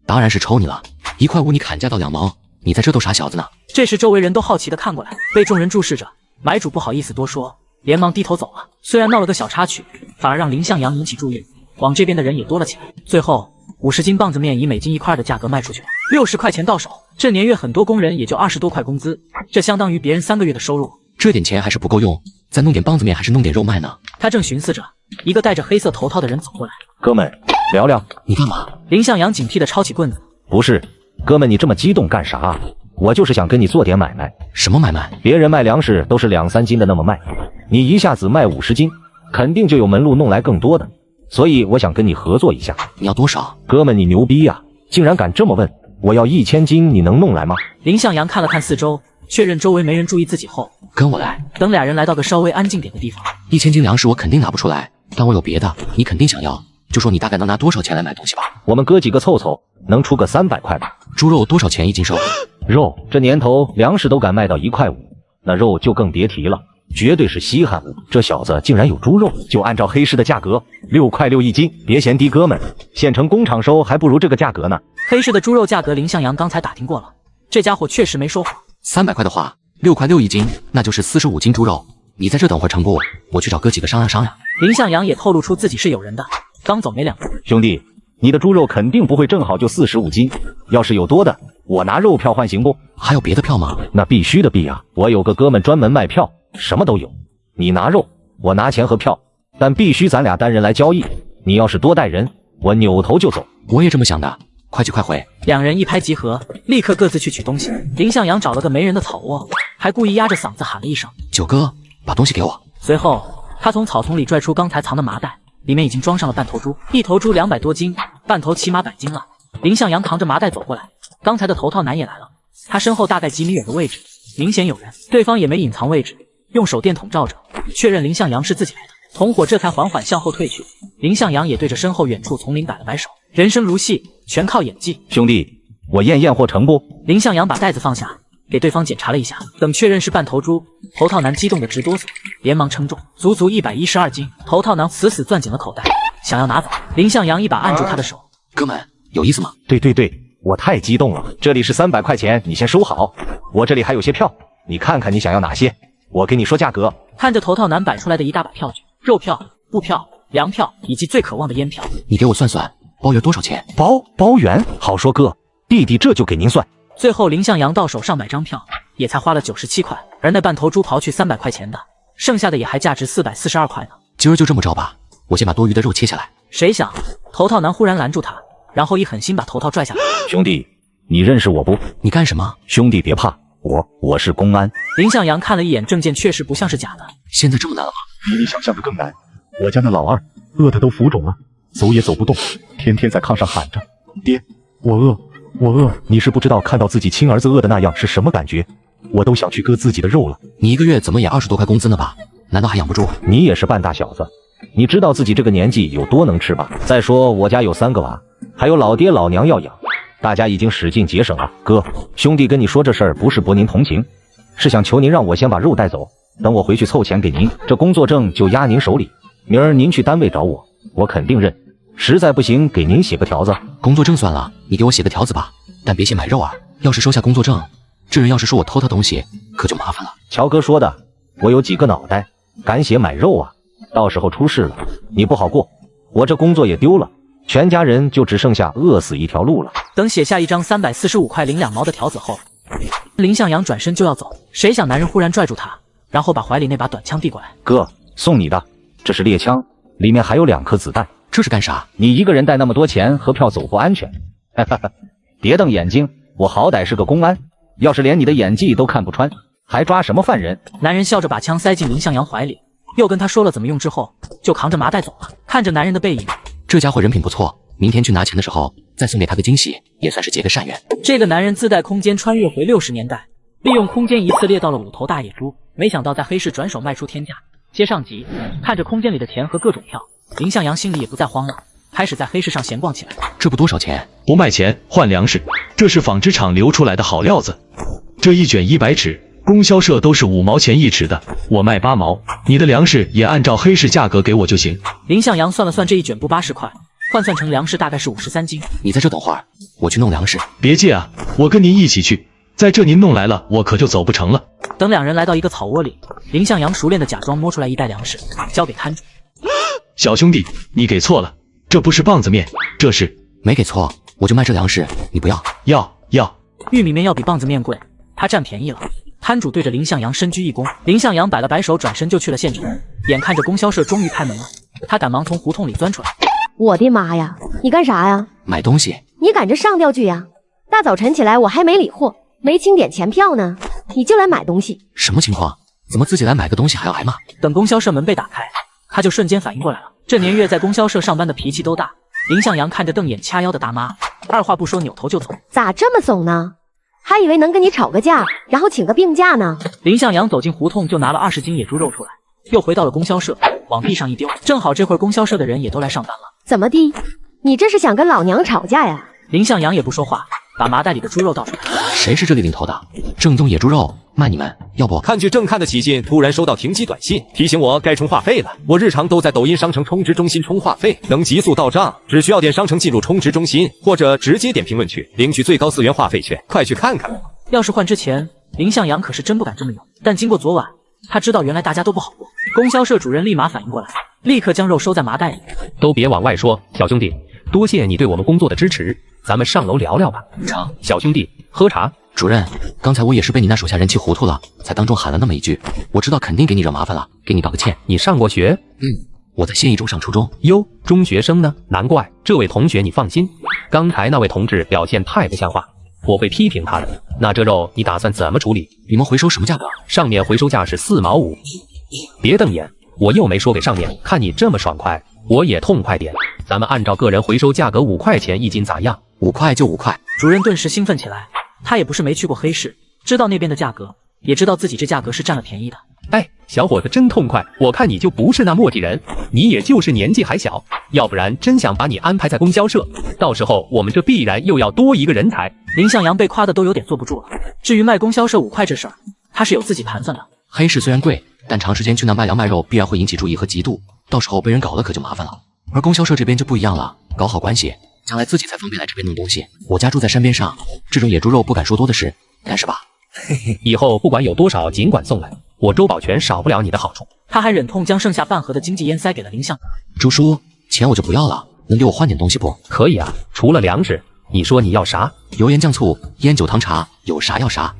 当然是抽你了，1块5你砍价到2毛，你在这都傻小子呢？这时周围人都好奇的看过来，被众人注视着，买主不好意思多说，连忙低头走了。虽然闹了个小插曲，反而让林向阳引起注意，往这边的人也多了起来。最后50斤棒子面以每斤1块的价格卖出去了，60块钱到手。这年月很多工人也就20多块工资，这相当于别人3个月的收入。这点钱还是不够用，再弄点棒子面还是弄点肉卖呢？他正寻思着，一个戴着黑色头套的人走过来。哥们，聊聊。你干嘛？林向阳警惕地抄起棍子。不是，哥们，你这么激动干啥？我就是想跟你做点买卖。什么买卖？别人卖粮食都是2、3斤的那么卖，你一下子卖50斤，肯定就有门路弄来更多的。所以我想跟你合作一下。你要多少？哥们，你牛逼呀，竟然敢这么问！我要1000斤，你能弄来吗？林向阳看了看四周，确认周围没人注意自己后，跟我来。等俩人来到个稍微安静点的地方。1000斤粮食我肯定拿不出来，但我有别的，你肯定想要，就说你大概能拿多少钱来买东西吧。我们哥几个凑凑，能出个300块吧。猪肉多少钱1斤收？肉这年头粮食都敢卖到1块5，那肉就更别提了，绝对是稀罕物。这小子竟然有猪肉，就按照黑市的价格，6块6一斤，别嫌低，哥们，县城工厂收还不如这个价格呢。黑市的猪肉价格林向阳刚才打听过了，这家伙确实没说谎。300块的话，6块6一斤，那就是45斤猪肉。你在这等会儿成不？我去找哥几个商量商量。林向阳也透露出自己是有人的，刚走没2步。兄弟，你的猪肉肯定不会正好就45斤，要是有多的，我拿肉票换行不？还有别的票吗？那必须的必啊！我有个哥们专门卖票，什么都有。你拿肉，我拿钱和票，但必须咱俩单人来交易。你要是多带人，我扭头就走。我也这么想的，快去快回。两人一拍即合，立刻各自去取东西。林向阳找了个没人的草窝，还故意压着嗓子喊了一声：“九哥，把东西给我。”随后，他从草丛里拽出刚才藏的麻袋，里面已经装上了半头猪，一头猪200多斤，半头起码100斤了。林向阳扛着麻袋走过来，刚才的头套男也来了，他身后大概几米远的位置，明显有人，对方也没隐藏位置，用手电筒照着，确认林向阳是自己来的。同伙这才缓缓向后退去，林向阳也对着身后远处丛林摆了摆手。人生如戏，全靠演技。兄弟，我验货成不？林向阳把袋子放下，给对方检查了一下，等确认是半头猪，头套男激动得直哆嗦，连忙称重，足足112斤。头套男死死攥紧了口袋，想要拿走。林向阳一把按住他的手：“哥们，有意思吗？”“对，我太激动了。这里是300块钱，你先收好。我这里还有些票，你看看你想要哪些，我给你说价格。”看着头套男摆出来的一大把票据，肉票、布票、粮票以及最渴望的烟票，你给我算算，包圆多少钱？包圆？好说哥，弟弟这就给您算。最后林向阳到手上100张票，也才花了97块，而那半头猪刨去300块钱的，剩下的也还价值442块呢。今儿就这么着吧，我先把多余的肉切下来。谁想头套男忽然拦住他，然后一狠心把头套拽下来。兄弟，你认识我不？你干什么？兄弟别怕，我是公安。林向阳看了一眼证件，确实不像是假的。现在这么难了吗？比你想象的更难。我家那老二饿得都浮肿了，走也走不动，天天在炕上喊着：“爹，我饿，我饿。”你是不知道看到自己亲儿子饿的那样是什么感觉，我都想去割自己的肉了。你一个月怎么也20多块工资呢吧？难道还养不住？你也是半大小子，你知道自己这个年纪有多能吃吧？再说我家有3个娃，还有老爹老娘要养，大家已经使劲节省了。哥，兄弟跟你说这事儿不是博您同情，是想求您让我先把肉带走，等我回去凑钱给您，这工作证就压您手里。明儿您去单位找我，我肯定认。实在不行，给您写个条子。工作证算了，你给我写个条子吧，但别写买肉啊。要是收下工作证，这人要是说我偷他东西，可就麻烦了。乔哥说的，我有几个脑袋，敢写买肉啊？到时候出事了，你不好过，我这工作也丢了，全家人就只剩下饿死一条路了。等写下一张345块02毛的条子后，林向阳转身就要走，谁想男人忽然拽住他，然后把怀里那把短枪递过来。哥，送你的，这是猎枪，里面还有2颗子弹。这是干啥？你一个人带那么多钱和票走不安全。哈哈哈，别瞪眼睛，我好歹是个公安，要是连你的演技都看不穿，还抓什么犯人？男人笑着把枪塞进林向阳怀里，又跟他说了怎么用之后，就扛着麻袋走了。看着男人的背影，这家伙人品不错，明天去拿钱的时候再送给他个惊喜，也算是结个善缘。这个男人自带空间穿越回60年代，利用空间一次猎到了5头大野猪，没想到在黑市转手卖出天价。接上集，看着空间里的钱和各种票，林向阳心里也不再慌了，开始在黑市上闲逛起来。这不多少钱？不卖钱换粮食，这是纺织厂流出来的好料子。这一卷100尺，供销社都是5毛钱1尺的，我卖8毛，你的粮食也按照黑市价格给我就行。林向阳算了算，这一卷布80块，换算成粮食大概是53斤。你在这等会儿，我去弄粮食。别介啊，我跟您一起去，在这您弄来了，我可就走不成了。等两人来到一个草窝里，林向阳熟练的假装摸出来一袋粮食，交给摊主。小兄弟，你给错了，这不是棒子面，这是……没给错，我就卖这粮食，你不要？要。玉米面要比棒子面贵，他占便宜了。摊主对着林向阳深鞠一躬，林向阳摆了摆手，转身就去了现场。眼看着供销社终于开门了，他赶忙从胡同里钻出来。我的妈呀，你干啥呀？买东西。你赶着上吊去呀？大早晨起来我还没理货，没清点钱票呢，你就来买东西？什么情况？怎么自己来买个东西还要挨骂？等供销社门被打开，他就瞬间反应过来了。这年月在供销社上班的脾气都大。林向阳看着瞪眼掐腰的大妈，二话不说扭头就走。咋这么怂呢？还以为能跟你吵个架，然后请个病假呢。林向阳走进胡同就拿了20斤野猪肉出来，又回到了供销社，往地上一丢。正好这会儿供销社的人也都来上班了。怎么地？你这是想跟老娘吵架呀？林向阳也不说话，把麻袋里的猪肉倒出来。谁是这里领头的？正宗野猪肉，卖你们，要不？看剧正看的起劲，突然收到停机短信，提醒我该充话费了。我日常都在抖音商城充值中心充话费，能急速到账，只需要点商城进入充值中心，或者直接点评论区领取最高4元话费券，快去看看。要是换之前，林向阳可是真不敢这么用，但经过昨晚，他知道原来大家都不好过。供销社主任立马反应过来，立刻将肉收在麻袋里。都别往外说，小兄弟，多谢你对我们工作的支持，咱们上楼聊聊吧。成，小兄弟，喝茶。主任，刚才我也是被你那手下人气糊涂了，才当众喊了那么一句。我知道肯定给你惹麻烦了，给你道个歉。你上过学？我在县一中上初中。哟，中学生呢？难怪。这位同学你放心，刚才那位同志表现太不像话，我会批评他的。那这肉你打算怎么处理？你们回收什么价格？上面回收价是4毛5。别瞪眼，我又没说给上面。看你这么爽快，我也痛快点。咱们按照个人回收价格5块钱1斤咋样？5块就5块。主任顿时兴奋起来，他也不是没去过黑市，知道那边的价格，也知道自己这价格是占了便宜的。哎，小伙子真痛快，我看你就不是那墨迹人，你也就是年纪还小，要不然真想把你安排在供销社，到时候我们这必然又要多一个人才。林向阳被夸的都有点坐不住了。至于卖供销社5块这事儿，他是有自己盘算的。黑市虽然贵，但长时间去那卖粮卖肉必然会引起注意和嫉妒，到时候被人搞了可就麻烦了。而供销社这边就不一样了，搞好关系，将来自己才方便来这边弄东西。我家住在山边上，这种野猪肉不敢说多的是，但是吧，嘿嘿，以后不管有多少尽管送来，我周保全少不了你的好处。他还忍痛将剩下半盒的经济烟塞给了林向阳。朱叔，钱我就不要了，能给我换点东西不？可以啊，除了粮食，你说你要啥？油盐酱醋、烟酒汤茶，有啥要啥。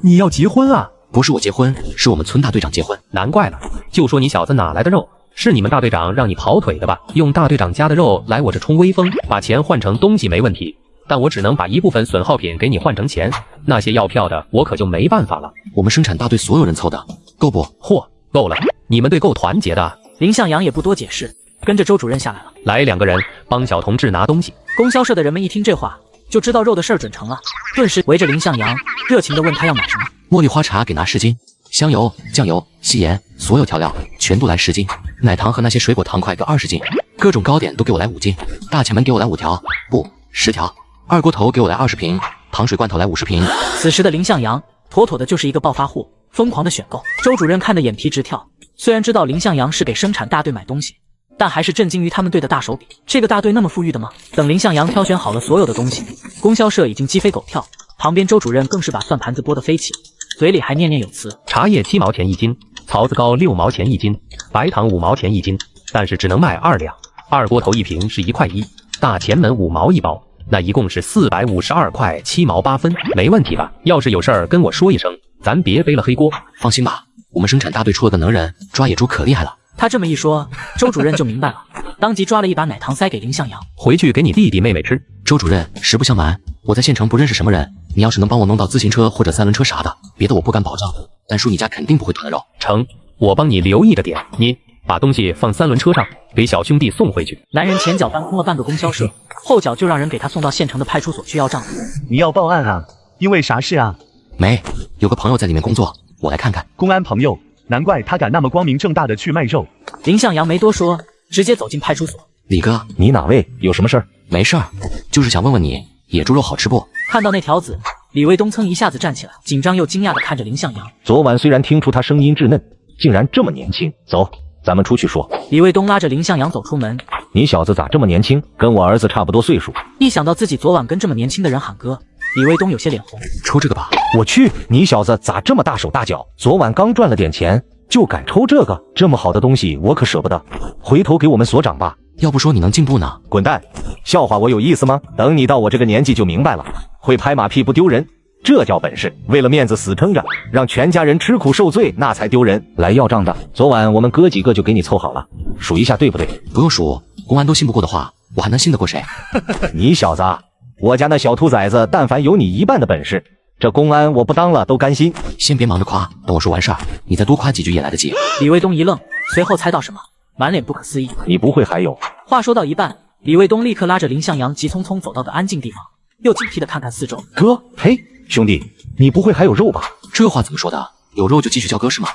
你要结婚啊？不是我结婚，是我们村大队长结婚。难怪了，就说你小子哪来的肉？是你们大队长让你跑腿的吧？用大队长家的肉来我这冲威风，把钱换成东西没问题，但我只能把一部分损耗品给你换成钱，那些要票的我可就没办法了。我们生产大队所有人凑的，够不？嚯，够了！你们队够团结的。林向阳也不多解释，跟着周主任下来了。来2个人帮小同志拿东西。供销社的人们一听这话，就知道肉的事儿准成了，顿时围着林向阳，热情地问他要买什么。茉莉花茶给拿10斤，香油、酱油、细盐，所有调料全都来10斤，奶糖和那些水果糖块各20斤，各种糕点都给我来5斤，大前门给我来5条，不10条，二锅头给我来20瓶，糖水罐头来50瓶。此时的林向阳妥妥的就是一个暴发户，疯狂的选购。周主任看得眼皮直跳，虽然知道林向阳是给生产大队买东西，但还是震惊于他们队的大手笔。这个大队那么富裕的吗？等林向阳挑选好了所有的东西，供销社已经鸡飞狗跳，旁边周主任更是把算盘子拨得飞起，嘴里还念念有词。茶叶7毛钱1斤，槽子糕6毛钱1斤，白糖5毛钱1斤，但是只能卖2两，二锅头1瓶是1块1，大前门5毛1包，那一共是452块7毛8分，没问题吧？要是有事儿跟我说一声，咱别背了黑锅。放心吧，我们生产大队出了个能人，抓野猪可厉害了。他这么一说，周主任就明白了，当即抓了一把奶糖塞给林向阳，回去给你弟弟妹妹吃。周主任，实不相瞒，我在县城不认识什么人，你要是能帮我弄到自行车或者3轮车啥的，别的我不敢保障，但叔你家肯定不会断了肉。成，我帮你留意着点，你把东西放3轮车上，给小兄弟送回去。男人前脚搬空了半个供销社，后脚就让人给他送到县城的派出所去要账。你要报案啊？因为啥事啊？没，有个朋友在里面工作，我来看看。公安朋友，难怪他敢那么光明正大的去卖肉。林向阳没多说，直接走进派出所。李哥，你哪位？有什么事儿？没事儿，就是想问问你，野猪肉好吃不？看到那条子，李卫东噌一下子站起来，紧张又惊讶地看着林向阳。昨晚虽然听出他声音稚嫩，竟然这么年轻。走，咱们出去说。李卫东拉着林向阳走出门。你小子咋这么年轻？跟我儿子差不多岁数。一想到自己昨晚跟这么年轻的人喊哥，李卫东有些脸红。抽这个吧。我去，你小子咋这么大手大脚？昨晚刚赚了点钱，就敢抽这个？这么好的东西我可舍不得，回头给我们所长吧。要不说你能进步呢？滚蛋！笑话我有意思吗？等你到我这个年纪就明白了，会拍马屁不丢人，这叫本事。为了面子死撑着，让全家人吃苦受罪，那才丢人。来要账的，昨晚我们哥几个就给你凑好了，数一下对不对？不用数，公安都信不过的话，我还能信得过谁？你小子，我家那小兔崽子，但凡有你一半的本事，这公安我不当了都甘心。先别忙着夸，等我说完事儿，你再多夸几句也来得及。李卫东一愣，随后猜到什么，满脸不可思议。你不会还有？话说到一半，李卫东立刻拉着林向阳急匆匆走到个安静地方，又警惕地看看四周。哥，嘿，兄弟，你不会还有肉吧？这话怎么说的？有肉就继续叫哥是吗？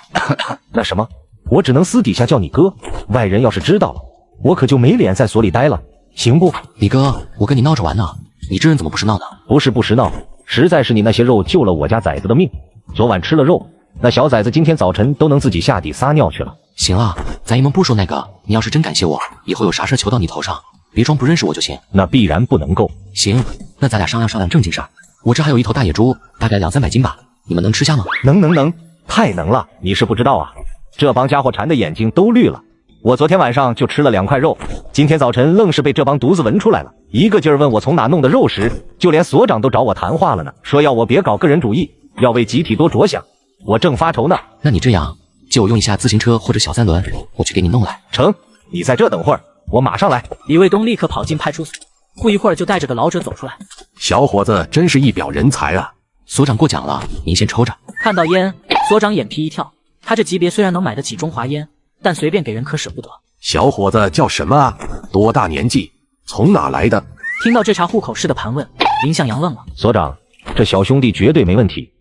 那什么，我只能私底下叫你哥，外人要是知道了，我可就没脸在所里待了，行不？李哥，我跟你闹着玩呢，你这人怎么不识闹呢？不是不识闹，实在是你那些肉救了我家崽子的命。昨晚吃了肉，那小崽子今天早晨都能自己下地撒尿去了。行了，咱一们不说那个，你要是真感谢我，以后有啥事求到你头上，别装不认识我就行。那必然不能够。行，那咱俩商量正经事儿。我这还有一头大野猪，大概200-300斤吧，你们能吃下吗？能，太能了！你是不知道啊，这帮家伙馋的眼睛都绿了。我昨天晚上就吃了2块肉，今天早晨愣是被这帮犊子闻出来了，一个劲儿问我从哪弄的肉食，就连所长都找我谈话了呢，说要我别搞个人主义，要为集体多着想。我正发愁呢。那你这样，借我用一下自行车或者小3轮，我去给你弄来。成，你在这等会儿，我马上来。李卫东立刻跑进派出所，不一会儿就带着个老者走出来。小伙子真是一表人才啊！所长过奖了，您先抽着。看到烟，所长眼皮一跳。他这级别虽然能买得起中华烟，但随便给人可舍不得。小伙子叫什么啊？多大年纪？从哪来的？听到这查户口式的盘问，林向阳愣了。所长，这小兄弟绝对没问题。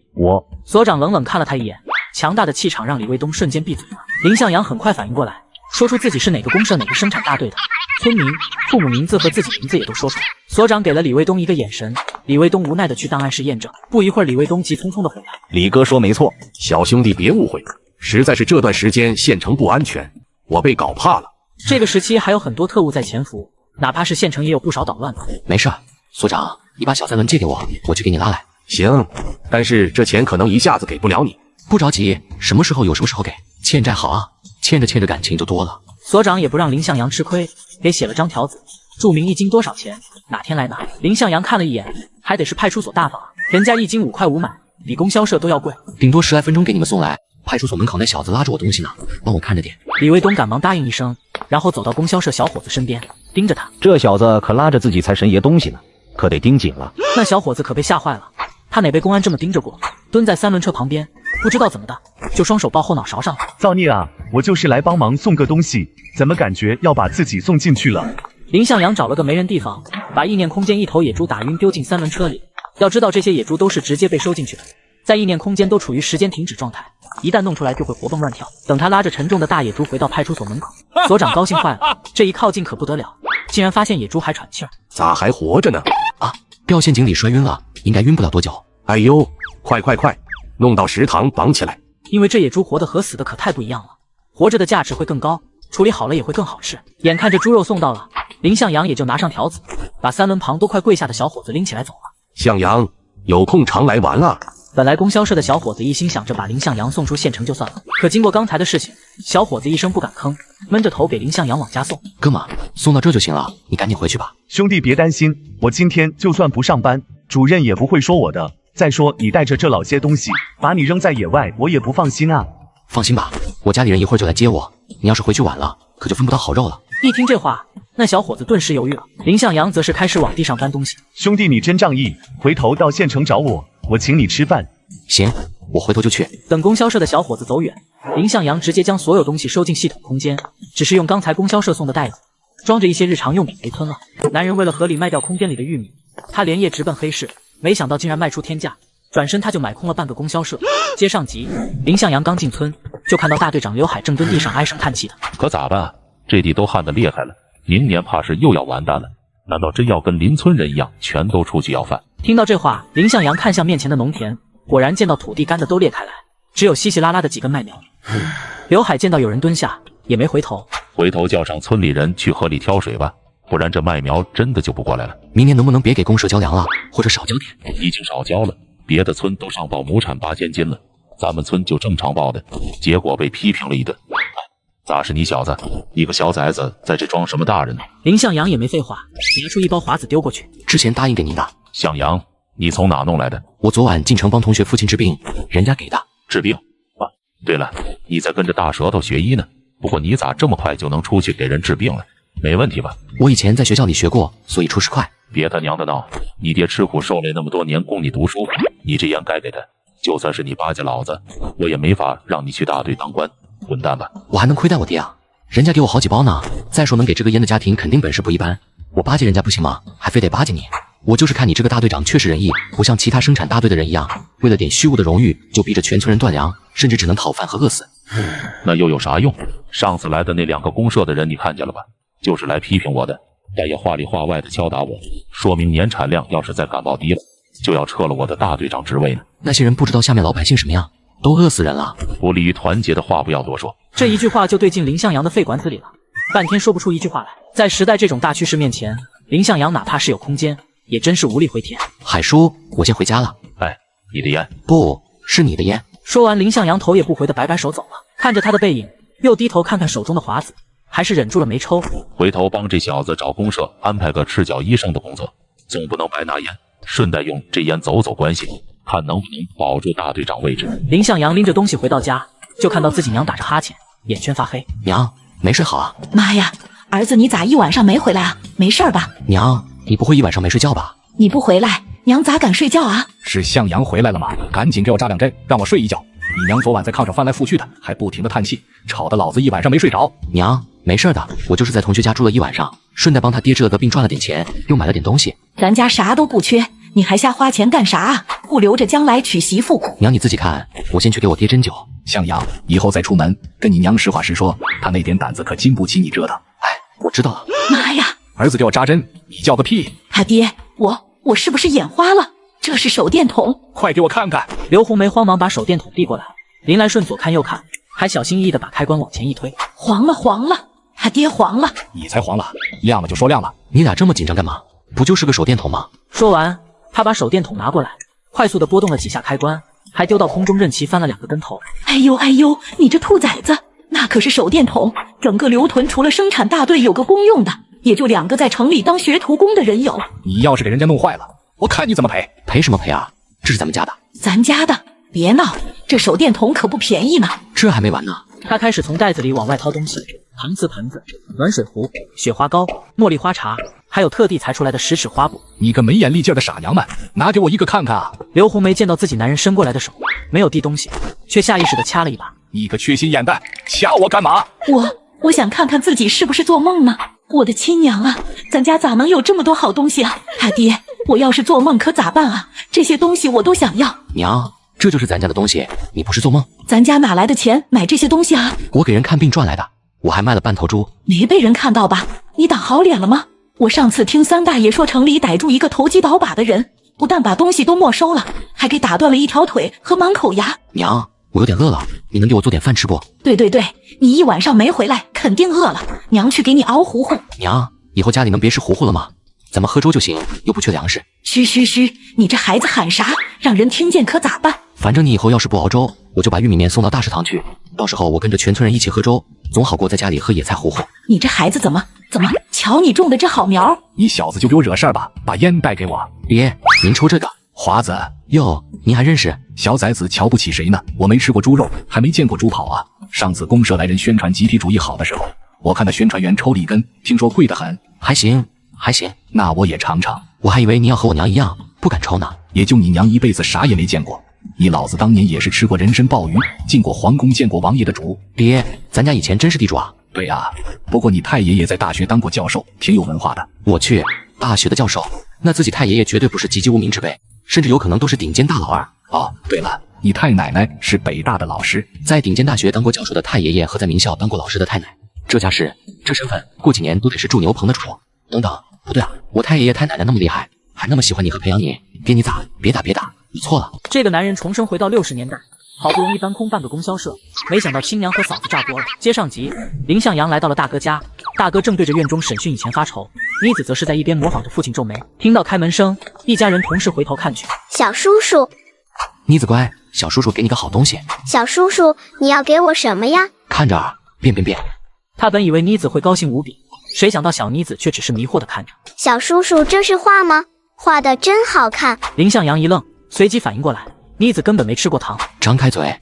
所长冷冷看了他一眼，强大的气场让李卫东瞬间闭嘴了。林向阳很快反应过来，说出自己是哪个公社哪个生产大队的，村民、父母名字和自己名字也都说出来。所长给了李卫东一个眼神，李卫东无奈的去档案室验证。不一会儿，李卫东急匆匆的回来。李哥说没错，小兄弟别误会，实在是这段时间县城不安全，我被搞怕了。这个时期还有很多特务在潜伏，哪怕是县城也有不少捣乱的。没事，所长，你把小三轮借给我，我去给你拉来。行，但是这钱可能一下子给不了你。不着急，什么时候有什么时候给。欠债好啊，欠着感情就多了。所长也不让林向阳吃亏，给写了张条子，注明一斤多少钱，哪天来拿。林向阳看了一眼，还得是派出所大方，人家一斤5块5买，比供销社都要贵，顶多10来分钟给你们送来。派出所门口那小子拉着我东西呢，帮我看着点。李卫东赶忙答应一声，然后走到供销社小伙子身边，盯着他。这小子可拉着自己财神爷东西呢，可得盯紧了。那小伙子可被吓坏了，他哪被公安这么盯着过？蹲在3轮车旁边，不知道怎么的，就双手抱后脑勺上了。造孽啊！我就是来帮忙送个东西，怎么感觉要把自己送进去了？林向阳找了个没人地方，把意念空间一头野猪打晕，丢进3轮车里。要知道这些野猪都是直接被收进去的，在意念空间都处于时间停止状态，一旦弄出来就会活蹦乱跳。等他拉着沉重的大野猪回到派出所门口，所长高兴坏了，这一靠近可不得了，竟然发现野猪还喘气儿。咋还活着呢？啊，掉陷阱里摔晕了，应该晕不了多久。哎呦，快，弄到食堂绑起来。因为这野猪活的和死的可太不一样了，活着的价值会更高，处理好了也会更好吃。眼看着猪肉送到了，林向阳也就拿上条子，把3轮旁都快跪下的小伙子拎起来走了。向阳，有空常来玩啊。本来供销社的小伙子一心想着把林向阳送出县城就算了，可经过刚才的事情，小伙子一声不敢吭，闷着头给林向阳往家送。哥们，送到这就行了，你赶紧回去吧。兄弟别担心，我今天就算不上班，主任也不会说我的。再说你带着这老些东西，把你扔在野外，我也不放心啊。放心吧，我家里人一会儿就来接我。你要是回去晚了，可就分不到好肉了。一听这话，那小伙子顿时犹豫了。林向阳则是开始往地上搬东西。兄弟你真仗义，回头到县城找我，我请你吃饭。行，我回头就去。等供销社的小伙子走远，林向阳直接将所有东西收进系统空间，只是用刚才供销社送的袋子装着一些日常用品没吞了。男人为了合理卖掉空间里的玉米，他连夜直奔黑市，没想到竟然卖出天价，转身他就买空了半个供销社。接上集，林向阳刚进村，就看到大队长刘海正蹲地上唉声叹气的。可咋办？这地都旱得厉害了，明年怕是又要完蛋了。难道真要跟邻村人一样，全都出去要饭？听到这话，林向阳看向面前的农田，果然见到土地干的都裂开来，只有稀稀拉拉的几根麦苗。刘海见到有人蹲下，也没回头。回头叫上村里人去河里挑水吧，不然这麦苗真的就不过来了。明年能不能别给公社交粮了，或者少交点？已经少交了，别的村都上报亩产8000斤了，咱们村就正常报的，结果被批评了一顿。咋是你小子？一个小崽子在这装什么大人呢？林向阳也没废话，拿出一包华子丢过去。之前答应给您的。向阳，你从哪弄来的？我昨晚进城帮同学父亲治病，人家给的。治病？啊，对了，你在跟着大舌头学医呢。不过你咋这么快就能出去给人治病了？没问题吧？我以前在学校里学过，所以出师快。别他娘的闹！你爹吃苦受累那么多年供你读书，你这烟该给他。就算是你巴结老子，我也没法让你去大队当官。滚蛋吧！我还能亏待我爹啊？人家给我好几包呢。再说能给这个烟的家庭肯定本事不一般，我巴结人家不行吗？还非得巴结你？我就是看你这个大队长确实仁义，不像其他生产大队的人一样，为了点虚无的荣誉就逼着全村人断粮，甚至只能讨饭和饿死。那又有啥用？上次来的那2个公社的人你看见了吧？就是来批评我的，但也话里话外的敲打我，说明年产量要是再感冒低了，就要撤了我的大队长职位呢。那些人不知道下面老百姓什么样，都饿死人了。不利于团结的话不要多说。这一句话就对进林向阳的肺管子里了，半天说不出一句话来。在时代这种大趋势面前，林向阳哪怕是有空间，也真是无力回天。海叔，我先回家了。哎，你的烟？不是你的烟。说完，林向阳头也不回的摆摆手走了。看着他的背影，又低头看看手中的华子，还是忍住了没抽。回头帮这小子找公社安排个赤脚医生的工作，总不能白拿烟，顺带用这烟走走关系，看能不能保住大队长位置。林向阳拎着东西回到家，就看到自己娘打着哈欠，眼圈发黑。娘，没睡好啊？妈呀，儿子你咋一晚上没回来啊？没事吧？娘，你不会一晚上没睡觉吧？你不回来，娘咋敢睡觉啊？是向阳回来了吗？赶紧给我扎2针，让我睡一觉。你娘昨晚在炕上翻来覆去的，还不停的叹气，吵得老子一晚上没睡着。娘，没事的，我就是在同学家住了一晚上，顺带帮他爹治了个病，赚了点钱，又买了点东西。咱家啥都不缺，你还瞎花钱干啥啊？不留着将来娶媳妇？娘你自己看，我先去给我爹针灸。向阳，以后再出门，跟你娘实话实说，他那点胆子可经不起你折腾。我知道了。妈呀！儿子给我扎针，你叫个屁！他爹，我是不是眼花了？这是手电筒，快给我看看！刘红梅慌忙把手电筒递过来，林来顺左看右看，还小心翼翼地把开关往前一推，黄了，他爹黄了！你才黄了，亮了就说亮了。你俩这么紧张干嘛？不就是个手电筒吗？说完，他把手电筒拿过来，快速地拨动了几下开关，还丢到空中，任其翻了2个跟头。哎呦，你这兔崽子，那可是手电筒，整个刘屯除了生产大队有个公用的，也就2个在城里当学徒工的人有。你要是给人家弄坏了，我看你怎么赔！赔什么赔啊？这是咱们家的。咱家的？别闹，这手电筒可不便宜呢。这还没完呢。他开始从袋子里往外掏东西，搪瓷盆子、暖水壶、雪花膏、茉莉花茶，还有特地裁出来的10尺花布。你个没眼力劲的傻娘们，拿给我一个看看啊！刘红梅见到自己男人伸过来的手，没有递东西，却下意识地掐了一把。你个缺心眼蛋，掐我干嘛？我想看看自己是不是做梦呢。我的亲娘啊，咱家咋能有这么多好东西啊？他爹，我要是做梦可咋办啊？这些东西我都想要。娘，这就是咱家的东西，你不是做梦？咱家哪来的钱买这些东西啊？我给人看病赚来的，我还卖了半头猪。没被人看到吧？你挡好脸了吗？我上次听三大爷说城里逮住一个投机倒把的人，不但把东西都没收了，还给打断了1条腿和满口牙。娘，我有点饿了，你能给我做点饭吃不？对，你一晚上没回来，肯定饿了。娘去给你熬糊糊。娘，以后家里能别吃糊糊了吗？咱们喝粥就行，又不缺粮食。嘘，你这孩子喊啥？让人听见可咋办？反正你以后要是不熬粥，我就把玉米面送到大食堂去，到时候我跟着全村人一起喝粥，总好过在家里喝野菜糊糊。你这孩子怎么？瞧你种的这好苗！你小子就给我惹事儿吧，把烟带给我。爹，您抽这个。华子，哟，您还认识？小崽子瞧不起谁呢？我没吃过猪肉，还没见过猪跑啊！上次公社来人宣传集体主义好的时候，我看那宣传员抽了一根，听说贵得很。还行，那我也尝尝。我还以为你要和我娘一样不敢抽呢。也就你娘一辈子啥也没见过，你老子当年也是吃过人参鲍鱼，进过皇宫，见过王爷的主。爹，咱家以前真是地主啊。对啊，不过你太爷爷在大学当过教授，挺有文化的。我去，大学的教授，那自己太爷爷绝对不是籍籍无名之辈，甚至有可能都是顶尖大佬啊。哦，对了，你太奶奶是北大的老师，在顶尖大学当过教授的太爷爷和在名校当过老师的太奶，这家世这身份，过几年都得是住牛棚的主。等等，不对啊，我太爷爷太奶奶那么厉害，还那么喜欢你和培养你，爹你咋？别打，你错了。这个男人重生回到60年代，好不容易搬空半个供销社，没想到亲娘和嫂子炸锅了。接上集，林向阳来到了大哥家，大哥正对着院中审讯以前发愁，妮子则是在一边模仿着父亲皱眉。听到开门声，一家人同时回头看去。小叔叔，妮子乖，小叔叔给你个好东西。小叔叔，你要给我什么呀？看着啊，变。他本以为妮子会高兴无比，谁想到小妮子却只是迷惑地看着。小叔叔，这是画吗？画的真好看。林向阳一愣，随即反应过来，妮子根本没吃过糖。张开嘴。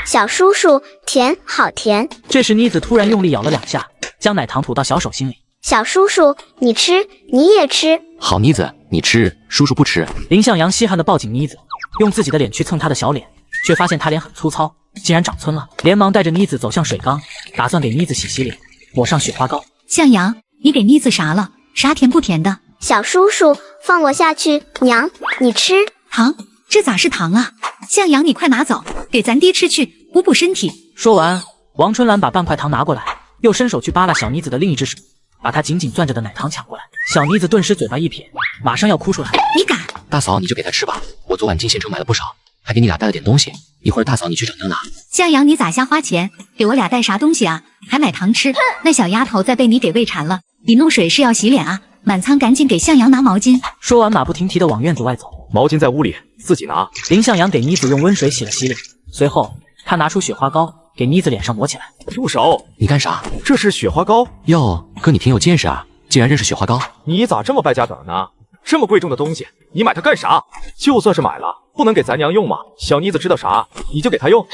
小叔叔，甜，好甜。这时妮子突然用力咬了2下，将奶糖吐到小手心里。小叔叔，你吃，你也吃。好妮子，你吃，叔叔不吃。林向阳稀罕地抱紧妮子，用自己的脸去蹭她的小脸，却发现她脸很粗糙，竟然长皴了，连忙带着妮子走向水缸，打算给妮子洗脸，抹上雪花膏。向阳，你给妮子啥了？啥甜不甜的？小叔叔，放我下去。娘，你吃。糖？这咋是糖啊？向阳，你快拿走，给咱爹吃去，补身体。说完，王春兰把半块糖拿过来，又伸手去扒拉小妮子的另一只手，把她紧紧攥着的奶糖抢过来。小妮子顿时嘴巴一撇，马上要哭出来。你敢？大嫂，你就给她吃吧，我昨晚进县城买了不少，还给你俩带了点东西，一会儿大嫂你去找娘拿。向阳，你咋瞎花钱？给我俩带啥东西啊？还买糖吃？那小丫头再被你给喂馋了。你弄水是要洗脸啊？满仓赶紧给向阳拿毛巾。说完，马不停蹄地往院子外走。毛巾在屋里，自己拿。林向阳给妮子用温水洗了洗脸，随后他拿出雪花膏给妮子脸上抹起来。住手！你干啥？这是雪花膏哟，哥你挺有见识啊，竟然认识雪花膏。你咋这么败家子呢？这么贵重的东西，你买它干啥？就算是买了，不能给咱娘用吗？小妮子知道啥，你就给她用。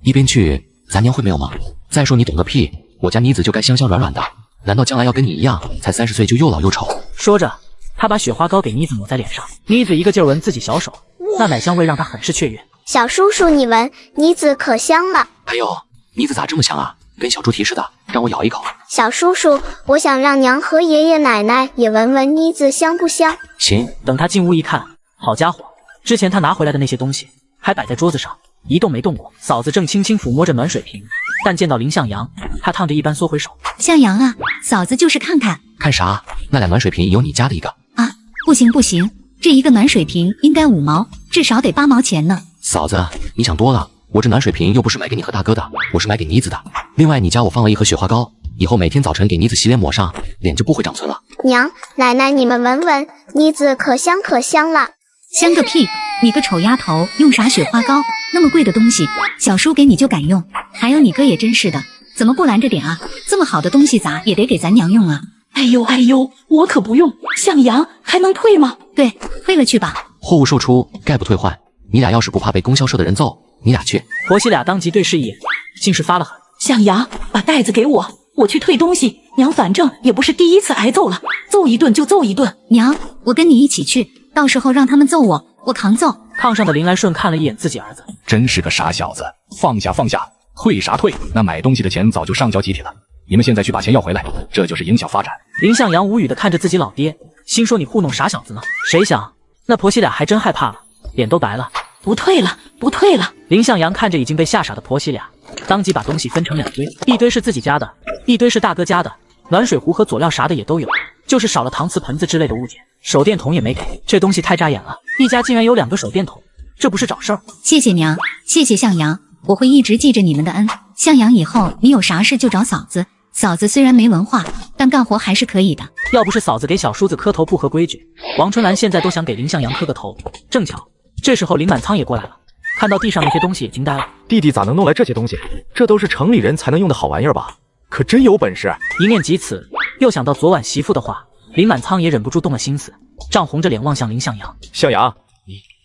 一边去，咱娘会没有吗？再说你懂个屁，我家妮子就该香香软软的，难道将来要跟你一样，才30岁就又老又丑？说着，他把雪花膏给妮子抹在脸上，妮子一个劲儿闻自己小手，那奶香味让他很是雀跃。小叔叔，你闻，妮子可香了。哎呦，妮子咋这么香啊？跟小猪蹄似的，让我咬一口。小叔叔，我想让娘和爷爷奶奶也闻闻妮子香不香。行。等他进屋一看，好家伙，之前他拿回来的那些东西还摆在桌子上，一动没动过。嫂子正轻轻抚摸着暖水瓶，但见到林向阳，他烫着一般缩回手。向阳啊，嫂子就是看看。看啥？那俩暖水瓶有你家的一个啊？不行不行，这一个暖水瓶应该5毛，至少得8毛钱呢。嫂子，你想多了。我这暖水瓶又不是买给你和大哥的，我是买给妮子的。另外，你家我放了一盒雪花膏，以后每天早晨给妮子洗脸抹上，脸就不会长皴了。娘奶奶，你们闻闻，妮子可香可香了。香个屁！你个丑丫头，用啥雪花膏？那么贵的东西，小叔给你就敢用？还有你哥也真是的，怎么不拦着点啊？这么好的东西咋也得给咱娘用啊？哎呦哎呦，我可不用。向阳还能退吗？对，退了去吧。货物售出，概不退换。你俩要是不怕被供销社的人揍，你俩去。婆媳俩当即对视一眼，竟是发了狠。向阳，把袋子给我，我去退东西。娘反正也不是第一次挨揍了，揍一顿就揍一顿。娘，我跟你一起去，到时候让他们揍我，我扛揍。炕上的林来顺看了一眼自己儿子，真是个傻小子，放下放下，退啥退？那买东西的钱早就上交集体了，你们现在去把钱要回来，这就是影响发展。林向阳无语的看着自己老爹，心说你糊弄啥小子呢？谁想那婆媳俩还真害怕了，脸都白了。不退了，不退了！林向阳看着已经被吓傻的婆媳俩，当即把东西分成2堆，一堆是自己家的，一堆是大哥家的，暖水壶和佐料啥的也都有，就是少了搪瓷盆子之类的物件，手电筒也没给。这东西太扎眼了，一家竟然有2个手电筒，这不是找事儿？谢谢娘，谢谢向阳，我会一直记着你们的恩。向阳，以后你有啥事就找嫂子，嫂子虽然没文化，但干活还是可以的。要不是嫂子给小叔子磕头不合规矩，王春兰现在都想给林向阳磕个头。正巧这时候林满仓也过来了，看到地上那些东西也惊呆了。弟弟咋能弄来这些东西？这都是城里人才能用的好玩意儿吧？可真有本事！一念及此，又想到昨晚媳妇的话，林满仓也忍不住动了心思，涨红着脸望向林向阳。向阳，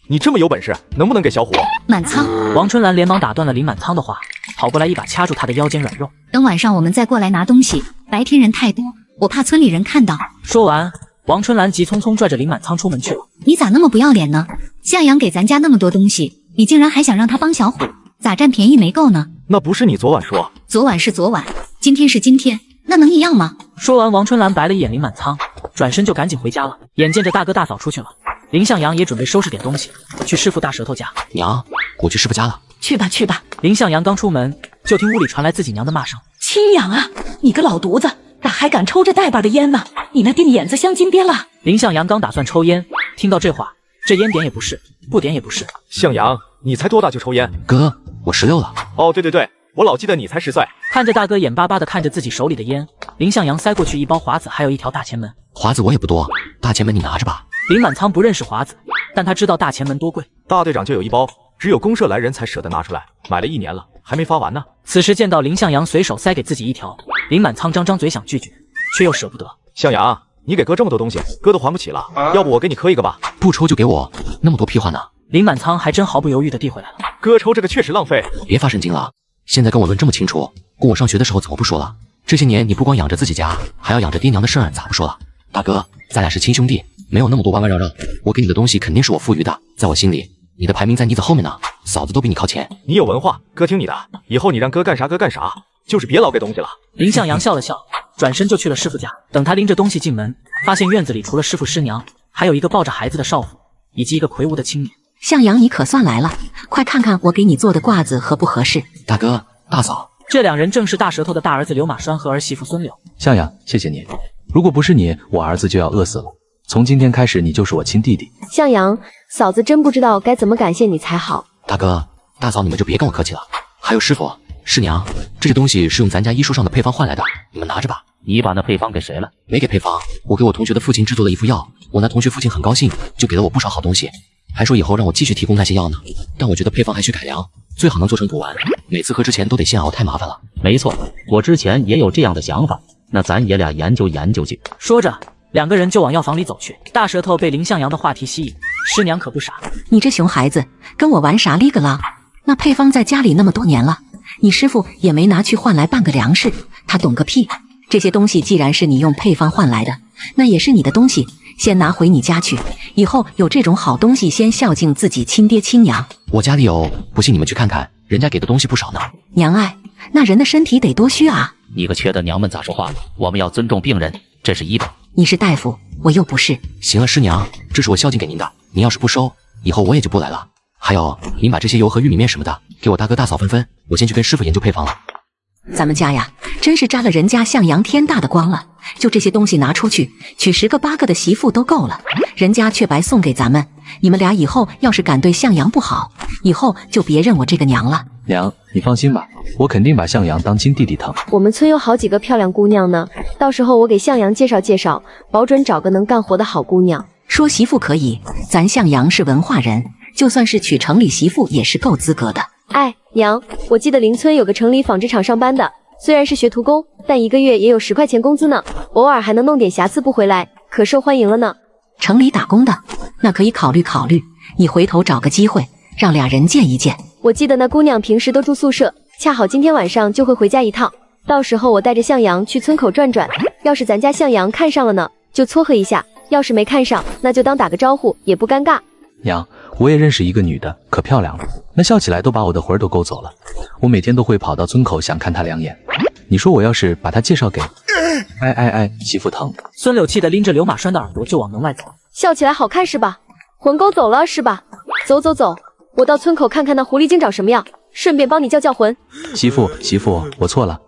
你这么有本事，能不能给小虎？满仓！王春兰连忙打断了林满仓的话，跑过来一把掐住他的腰间软肉。等晚上我们再过来拿东西，白天人太多，我怕村里人看到。说完，王春兰急匆匆拽着林满仓出门去了。你咋那么不要脸呢？向阳给咱家那么多东西，你竟然还想让他帮小虎，咋占便宜没够呢？那不是你昨晚说？昨晚是昨晚，今天是今天，那能一样吗？说完，王春兰白了一眼林满仓，转身就赶紧回家了。眼见着大哥大嫂出去了，林向阳也准备收拾点东西去师傅大舌头家。娘，我去师傅家了。去吧去吧。林向阳刚出门，就听屋里传来自己娘的骂声：亲娘啊，你个老犊子，咋还敢抽这带把的烟呢？你那腚眼子镶金边了。林向阳刚打算抽烟，听到这话，这烟点也不是，不点也不是。向阳，你才多大就抽烟？哥，我16了。哦，对对对，我老记得你才10岁。看着大哥眼巴巴的看着自己手里的烟，林向阳塞过去一包华子，还有一条大前门。华子我也不多，大前门你拿着吧。林满仓不认识华子，但他知道大前门多贵。大队长就有一包，只有公社来人才舍得拿出来，买了1年了，还没发完呢。此时见到林向阳随手塞给自己一条，林满仓张张嘴想拒绝，却又舍不得。向阳，你给哥这么多东西，哥都还不起了，要不我给你磕一个吧？不抽就给我，那么多屁话呢？林满仓还真毫不犹豫地递回来了。哥抽这个确实浪费。别发神经了，现在跟我论这么清楚，供我上学的时候怎么不说了？这些年你不光养着自己家，还要养着爹娘的事儿，咋不说了？大哥，咱俩是亲兄弟，没有那么多弯弯绕绕。我给你的东西肯定是我赋予的，在我心里，你的排名在妮子后面呢，嫂子都比你靠前。你有文化，哥听你的，以后你让哥干啥哥干啥，就是别老给东西了。林向阳笑了笑，转身就去了师傅家。等他拎着东西进门，发现院子里除了师傅师娘，还有一个抱着孩子的少妇，以及一个魁梧的青年。向阳，你可算来了，快看看我给你做的褂子合不合适？大哥大嫂，这2人正是大舌头的大儿子刘马栓和儿媳妇孙柳。向阳，谢谢你，如果不是你，我儿子就要饿死了。从今天开始，你就是我亲弟弟。向阳，嫂子真不知道该怎么感谢你才好。大哥大嫂，你们就别跟我客气了。还有师傅师娘，这些东西是用咱家医书上的配方换来的，你们拿着吧。你把那配方给谁了？没给配方，我给我同学的父亲制作了一副药，我那同学父亲很高兴，就给了我不少好东西，还说以后让我继续提供那些药呢。但我觉得配方还需改良，最好能做成补丸，每次喝之前都得现熬，太麻烦了。没错，我之前也有这样的想法，那咱爷俩研究研究去。说着，2个人就往药房里走去。大舌头被林向阳的话题吸引，师娘可不傻。你这熊孩子，跟我玩啥哩个啦？那配方在家里那么多年了，你师傅也没拿去换来半个粮食，他懂个屁！这些东西既然是你用配方换来的，那也是你的东西，先拿回你家去。以后有这种好东西，先孝敬自己亲爹亲娘。我家里有，不信你们去看看，人家给的东西不少呢。娘爱，那人的身体得多虚啊！你个缺德娘们咋说话？我们要尊重病人，这是医德。你是大夫，我又不是。行了，师娘，这是我孝敬给您的，您要是不收，以后我也就不来了。还有，您把这些油和玉米面什么的给我大哥大嫂分分，我先去跟师傅研究配方了。咱们家呀，真是沾了人家向阳天大的光了。就这些东西拿出去，娶10个8个的媳妇都够了，人家却白送给咱们。你们俩以后要是敢对向阳不好，以后就别认我这个娘了。娘，你放心吧，我肯定把向阳当亲弟弟疼。我们村有好几个漂亮姑娘呢，到时候我给向阳介绍介绍，保准找个能干活的好姑娘。说媳妇可以，咱向阳是文化人，就算是娶城里媳妇也是够资格的。哎，娘，我记得邻村有个城里纺织厂上班的，虽然是学徒工，但1个月也有10块钱工资呢，偶尔还能弄点瑕疵不回来，可受欢迎了呢。城里打工的，那可以考虑考虑，你回头找个机会，让俩人见一见。我记得那姑娘平时都住宿舍，恰好今天晚上就会回家一趟，到时候我带着向阳去村口转转，要是咱家向阳看上了呢，就撮合一下，要是没看上，那就当打个招呼，也不尴尬。娘，我也认识一个女的，可漂亮了，那笑起来都把我的魂儿都勾走了。我每天都会跑到村口想看她2眼。你说我要是把她介绍给……媳妇疼。孙柳气得拎着刘马栓的耳朵就往门外走。笑起来好看是吧？魂勾走了是吧？走走走，我到村口看看那狐狸精长什么样，顺便帮你叫叫魂。媳妇，我错了。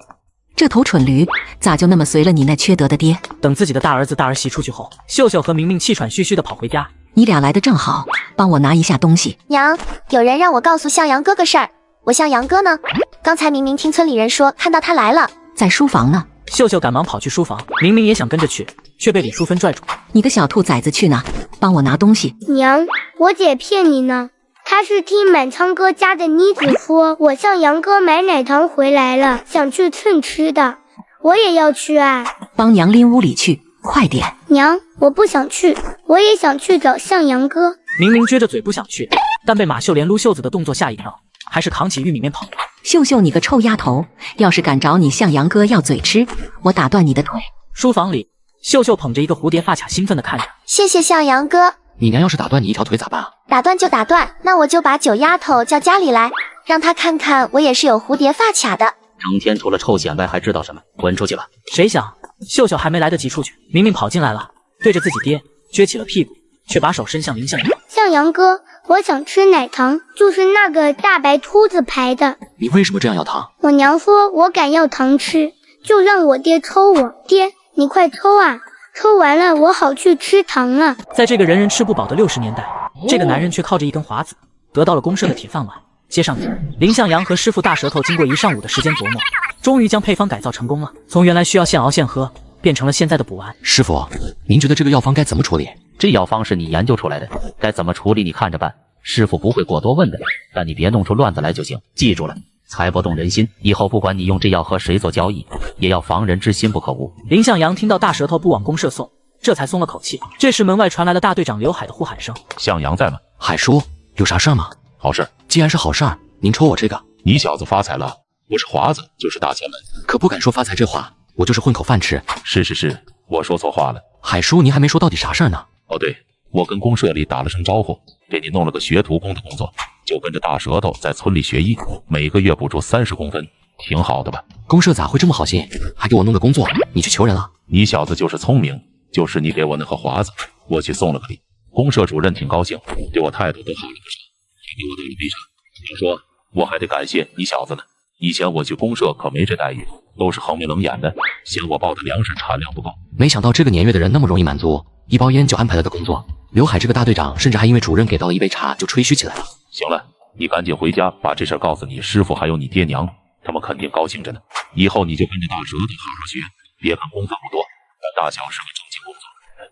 这头蠢驴咋就那么随了你那缺德的爹？等自己的大儿子大儿媳出去后，秀秀和明明气喘吁吁地跑回家。你俩来的正好，帮我拿一下东西。娘，有人让我告诉向阳哥个事儿，我向阳哥呢？刚才明明听村里人说看到他来了，在书房呢。秀秀赶忙跑去书房，明明也想跟着去，却被李淑芬拽住。你个小兔崽子，去哪？帮我拿东西。娘，我姐骗你呢。她是听满仓哥家的妮子说，我向阳哥买奶糖回来了，想去蹭吃的，我也要去啊。帮娘拎屋里去，快点。娘，我不想去，我也想去找向阳哥。明明撅着嘴不想去，但被马秀莲撸袖子的动作吓一跳，还是扛起玉米面跑了。秀秀，你个臭丫头，要是敢找你向阳哥要嘴吃，我打断你的腿。书房里，秀秀捧着一个蝴蝶发卡，兴奋地看着。谢谢向阳哥。你娘要是打断你一条腿咋办啊？打断就打断，那我就把9丫头叫家里来，让她看看我也是有蝴蝶发卡的。整天除了臭显摆还知道什么？滚出去吧！谁想秀秀还没来得及出去，明明跑进来了，对着自己爹撅起了屁股，却把手伸向林向阳。向阳哥，我想吃奶糖，就是那个大白兔子牌的。你为什么这样要糖？我娘说我敢要糖吃，就让我爹抽我。爹，你快抽啊！抽完了我好去吃糖了。在这个人人吃不饱的60年代，这个男人却靠着一根华子得到了公社的铁饭碗。接上去，林向阳和师傅大舌头经过1上午的时间琢磨，终于将配方改造成功了。从原来需要现熬现喝，变成了现在的补丸。师傅，您觉得这个药方该怎么处理？这药方是你研究出来的，该怎么处理你看着办。师傅不会过多问的，但你别弄出乱子来就行。记住了，财不动人心，以后不管你用这药和谁做交易，也要防人之心不可无。林向阳听到大舌头不往公社送，这才松了口气。这时门外传来了大队长刘海的呼喊声：“向阳在吗？海叔，有啥事吗？”“好事。”“既然是好事儿，您抽我这个。”“你小子发财了，不是华子就是大前门。”“可不敢说发财这话，我就是混口饭吃。”“是，我说错话了。”“海叔，您还没说到底啥事儿呢？”“哦对，我跟公社里打了声招呼，给你弄了个学徒工的工作，就跟着大舌头在村里学医，每个月补助30公分，挺好的吧？”“公社咋会这么好心，还给我弄个工作？你去求人了？”“你小子就是聪明，就是你给我那盒华子，我去送了个礼。公社主任挺高兴，对我态度都好了不少，还给我倒了杯茶。听说我还得感谢你小子呢，以前我去公社可没这待遇，都是横眉冷眼的，嫌我报的粮食产量不够。没想到这个年月的人那么容易满足，1包烟就安排了个工作。刘海这个大队长甚至还因为主任给到了1杯茶就吹嘘起来了。”“行了，你赶紧回家把这事告诉你师傅还有你爹娘，他们肯定高兴着呢。以后你就跟着大舌头好好学，别看工资不多，但大小是个正经工作，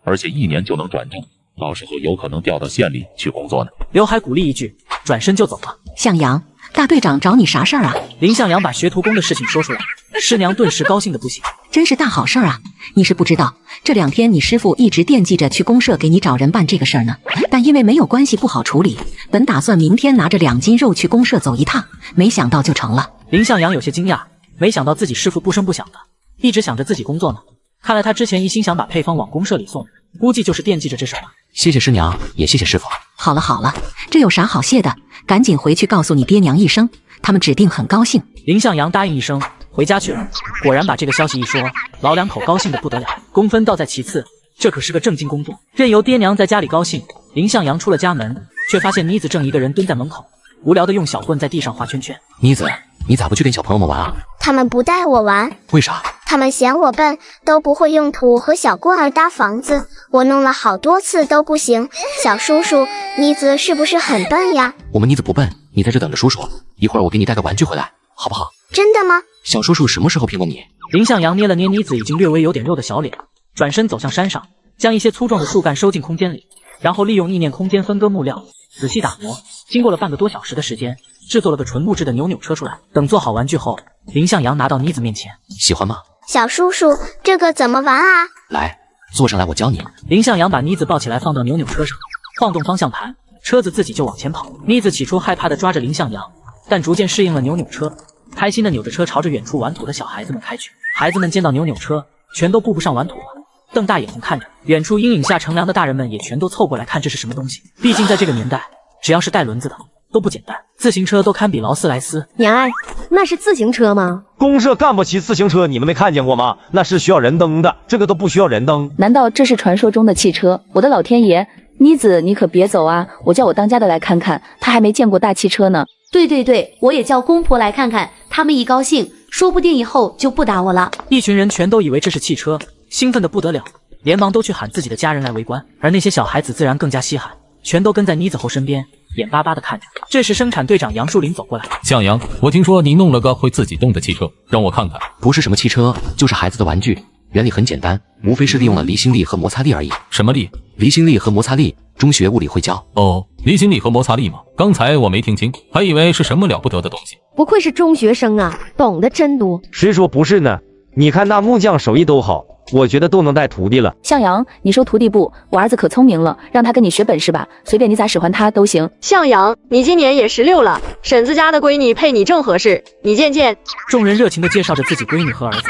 而且1年就能转正，到时候有可能调到县里去工作呢。”刘海鼓励一句，转身就走了。向阳，大队长找你啥事儿啊？林向阳把学徒工的事情说出来，师娘顿时高兴的不行。真是大好事儿啊！你是不知道，这2天你师傅一直惦记着去公社给你找人办这个事儿呢，但因为没有关系不好处理，本打算明天拿着2斤肉去公社走一趟，没想到就成了。林向阳有些惊讶，没想到自己师傅不声不响的，一直想着自己工作呢。看来他之前一心想把配方往公社里送，估计就是惦记着这事儿吧。谢谢师娘，也谢谢师傅。好了好了，这有啥好谢的？赶紧回去告诉你爹娘一声，他们指定很高兴。林向阳答应一声，回家去了。果然把这个消息一说，老两口高兴得不得了。公分倒在其次，这可是个正经工作，任由爹娘在家里高兴。林向阳出了家门，却发现妮子正一个人蹲在门口，无聊的用小棍在地上画圈圈。妮子，你咋不去跟小朋友们玩啊？他们不带我玩。为啥？他们嫌我笨，都不会用土和小棍儿搭房子，我弄了好多次都不行。小叔叔，妮子是不是很笨呀？我们妮子不笨，你在这等着叔叔，一会儿我给你带个玩具回来，好不好？真的吗？小叔叔什么时候骗过你？林向阳捏了捏妮子已经略微有点肉的小脸，转身走向山上，将一些粗壮的树干收进空间里，然后利用意念空间分割木料，仔细打磨。经过了半个多小时的时间，制作了个纯木质的扭扭车出来。等做好玩具后，林向阳拿到妮子面前，喜欢吗？小叔叔，这个怎么玩啊？来，坐上来，我教你。林向阳把妮子抱起来放到扭扭车上，晃动方向盘，车子自己就往前跑。妮子起初害怕地抓着林向阳，但逐渐适应了扭扭车，开心地扭着车朝着远处玩土的小孩子们开去。孩子们见到扭扭车，全都顾不上玩土了，瞪大眼睛看着。远处阴影下乘凉的大人们也全都凑过来看这是什么东西。毕竟在这个年代，只要是带轮子的都不简单，自行车都堪比劳斯莱斯。娘爱，那是自行车吗？公社干不起自行车，你们没看见过吗？那是需要人蹬的，这个都不需要人蹬。难道这是传说中的汽车？我的老天爷！妮子，你可别走啊！我叫我当家的来看看，他还没见过大汽车呢。对，我也叫公婆来看看，他们一高兴，说不定以后就不打我了。一群人全都以为这是汽车，兴奋得不得了，连忙都去喊自己的家人来围观。而那些小孩子自然更加稀罕，全都跟在妮子后身边，眼巴巴地看着。这时生产队长杨树林走过来，向阳，我听说你弄了个会自己动的汽车，让我看看。不是什么汽车，就是孩子的玩具，原理很简单，无非是利用了离心力和摩擦力而已。什么力？离心力和摩擦力，中学物理会教。哦，离心力和摩擦力吗？刚才我没听清，还以为是什么了不得的东西。不愧是中学生啊，懂得真多。谁说不是呢？你看那木匠手艺都好，我觉得都能带徒弟了。向阳，你收徒弟不？我儿子可聪明了，让他跟你学本事吧，随便你咋使唤他都行。向阳，你今年也16了，婶子家的闺女配你正合适，你见见。众人热情地介绍着自己闺女和儿子，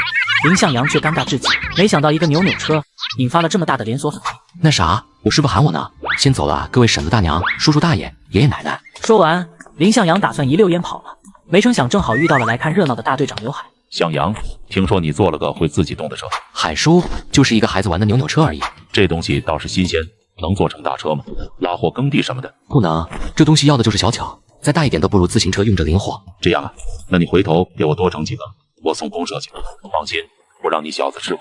林向阳却尴尬至极。没想到一个扭扭车引发了这么大的连锁反应。那啥，我师傅喊我呢，先走了，各位婶子大娘、叔叔大爷、爷爷奶奶。说完，林向阳打算一溜烟跑了，没成想正好遇到了来看热闹的大队长刘海。向阳，听说你做了个会自己动的车。海叔，就是一个孩子玩的扭扭车而已。这东西倒是新鲜，能做成大车吗？拉货耕地什么的？不能，这东西要的就是小巧，再大一点都不如自行车用着灵活。这样啊，那你回头给我多整几个，我送公社去。放心，不让你小子吃亏，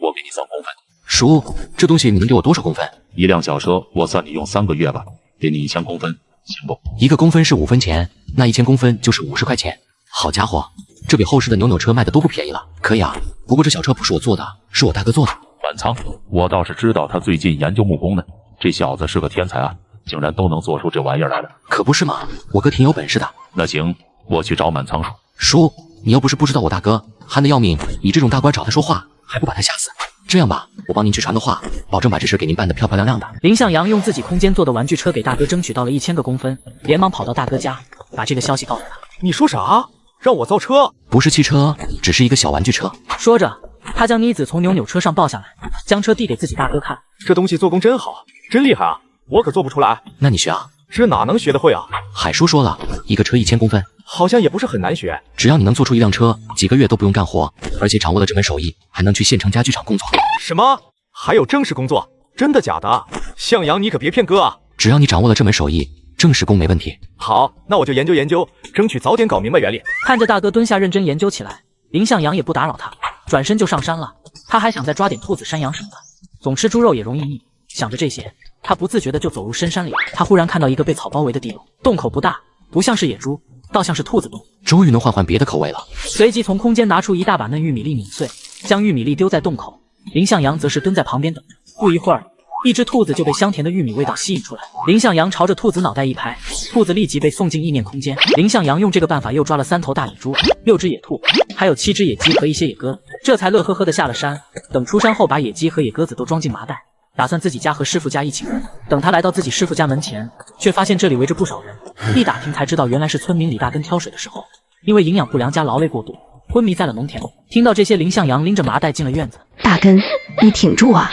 我给你算公分。叔，这东西你能给我多少公分？一辆小车，我算你用3个月吧，给你1000公分，行不？1个公分是5分钱，那1000公分就是50块钱。好家伙，这比后世的扭扭车卖的都不便宜了。可以啊，不过这小车不是我做的，是我大哥做的。满仓，我倒是知道他最近研究木工呢，这小子是个天才啊，竟然都能做出这玩意儿来了。可不是嘛，我哥挺有本事的。那行，我去找满仓叔。叔，你又不是不知道我大哥憨得要命，你这种大官找他说话还不把他吓死？这样吧，我帮您去传个话，保证把这事给您办得漂漂亮亮的。林向阳用自己空间做的玩具车给大哥争取到了1000个公分，连忙跑到大哥家，把这个消息告诉他。你说啥？让我造车？不是汽车，只是一个小玩具车。说着，他将妮子从扭扭车上抱下来，将车递给自己大哥看。这东西做工真好，真厉害啊！我可做不出来。那你学啊？这哪能学得会啊？海叔说了，一个车1000公分，好像也不是很难学。只要你能做出一辆车，几个月都不用干活，而且掌握了这门手艺，还能去县城家具厂工作。什么？还有正式工作？真的假的？向阳，你可别骗哥啊！只要你掌握了这门手艺，正式工没问题。好，那我就研究研究，争取早点搞明白原理。看着大哥蹲下认真研究起来，林向阳也不打扰他，转身就上山了。他还想再抓点兔子、山羊什么的，总吃猪肉也容易腻。想着这些，他不自觉的就走入深山里。他忽然看到一个被草包围的地洞，洞口不大，不像是野猪，倒像是兔子洞。终于能换别的口味了。随即从空间拿出一大把嫩玉米粒碾碎，将玉米粒丢在洞口。林向阳则是蹲在旁边等着。不一会儿，一只兔子就被香甜的玉米味道吸引出来。林向阳朝着兔子脑袋一拍，兔子立即被送进意念空间。林向阳用这个办法又抓了3头大野猪、6只野兔，还有7只野鸡和一些野鸽子，这才乐呵呵的下了山。等出山后，把野鸡和野鸽子都装进麻袋，打算自己家和师傅家一起过。等他来到自己师傅家门前，却发现这里围着不少人。一打听才知道，原来是村民李大根挑水的时候，因为营养不良加劳累过度，昏迷在了农田里。听到这些，林向阳拎着麻袋进了院子。大根，你挺住啊！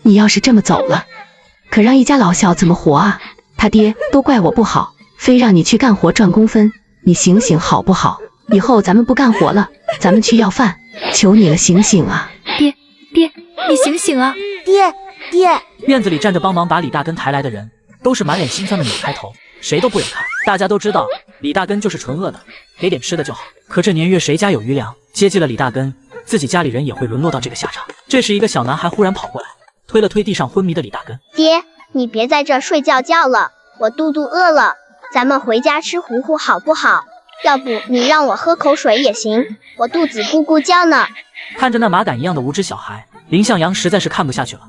你要是这么走了，可让一家老小怎么活啊？他爹都怪我不好，非让你去干活赚工分，你醒醒好不好？以后咱们不干活了，咱们去要饭，求你了，醒醒啊！爹，你醒醒啊！爹！院子里站着帮忙把李大根抬来的人，都是满脸心酸的扭开头，谁都不忍看。大家都知道，李大根就是纯饿的，给点吃的就好。可这年月谁家有余粮？接济了李大根，自己家里人也会沦落到这个下场。这时，一个小男孩忽然跑过来，推了推地上昏迷的李大根。爹，你别在这睡觉了，我肚饿了，咱们回家吃糊糊好不好？要不你让我喝口水也行，我肚子咕咕叫呢。看着那麻杆一样的无知小孩，林向阳实在是看不下去了，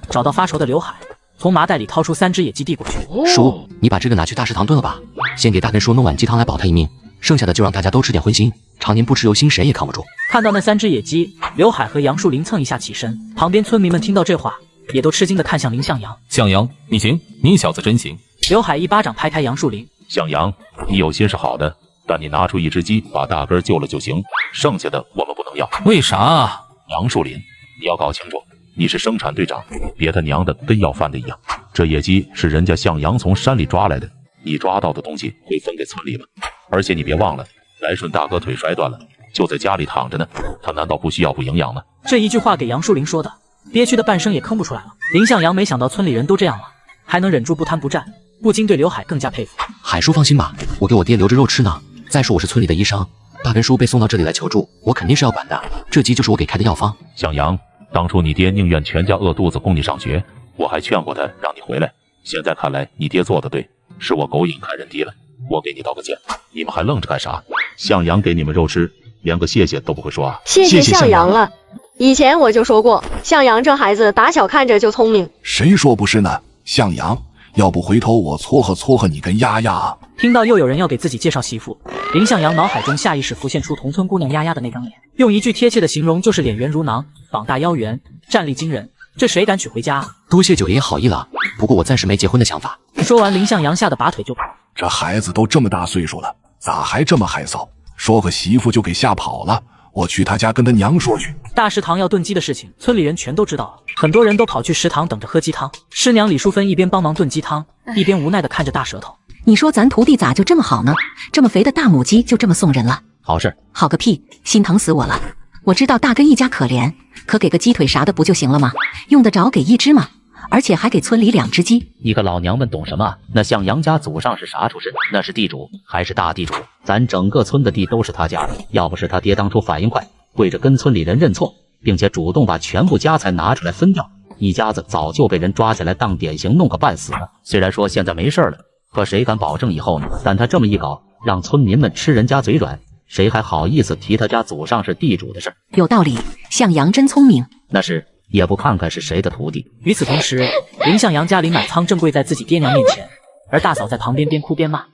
找到发愁的刘海，从麻袋里掏出3只野鸡递过去。叔，你把这个拿去大食堂炖了吧，先给大根叔弄碗鸡汤来保他一命，剩下的就让大家都吃点荤腥，常年不吃油腥谁也扛不住。看到那3只野鸡，刘海和杨树林蹭一下起身，旁边村民们听到这话，也都吃惊的看向林向阳。向阳，你行，你小子真行。刘海一巴掌拍开杨树林。向阳，你有心是好的，但你拿出1只鸡把大根救了就行，剩下的我们不能要。为啥？杨树林，你要搞清楚，你是生产队长，别他娘的跟要饭的一样。这野鸡是人家向阳从山里抓来的，你抓到的东西会分给村里吗？而且你别忘了，来顺大哥腿摔断了，就在家里躺着呢，他难道不需要补营养吗？这一句话给杨树林说的，憋屈的半声也吭不出来了。林向阳没想到村里人都这样了，还能忍住不贪不占，不禁对刘海更加佩服。海叔放心吧，我给我爹留着肉吃呢。再说我是村里的医生，大根叔被送到这里来求助，我肯定是要管的。这鸡就是我给开的药方。向阳，当初你爹宁愿全家饿肚子供你上学，我还劝过他让你回来。现在看来你爹做的对，是我狗眼看人低了，我给你道个歉。你们还愣着干啥？向阳给你们肉吃，连个谢谢都不会说啊！谢谢向阳了。以前我就说过，向阳这孩子打小看着就聪明。谁说不是呢？向阳，要不回头我撮合你跟丫丫啊！听到又有人要给自己介绍媳妇，林向阳脑海中下意识浮现出同村姑娘丫丫的那张脸，用一句贴切的形容就是脸圆如囊，膀大腰圆，战力惊人。这谁敢娶回家啊？多谢九爷爷好意了，不过我暂时没结婚的想法。说完，林向阳吓得拔腿就跑。这孩子都这么大岁数了，咋还这么害臊？说个媳妇就给吓跑了，我去他家跟他娘说去。大食堂要炖鸡的事情，村里人全都知道了，很多人都跑去食堂等着喝鸡汤。师娘李淑芬一边帮忙炖鸡汤，一边无奈地看着大舌头。你说咱徒弟咋就这么好呢？这么肥的大母鸡就这么送人了？好事？好个屁，心疼死我了。我知道大根一家可怜，可给个鸡腿啥的不就行了吗？用得着给1只吗？而且还给村里2只鸡。你个老娘们懂什么？那向阳家祖上是啥出身？那是地主，还是大地主？咱整个村的地都是他家的，要不是他爹当初反应快，跪着跟村里人认错，并且主动把全部家财拿出来分掉，一家子早就被人抓起来当典型弄个半死了。虽然说现在没事了，可谁敢保证以后呢？但他这么一搞，让村民们吃人家嘴软，谁还好意思提他家祖上是地主的事？有道理，向阳真聪明。那是，也不看看是谁的徒弟。与此同时，林向阳家林满仓正跪在自己爹娘面前，而大嫂在旁边边哭边骂。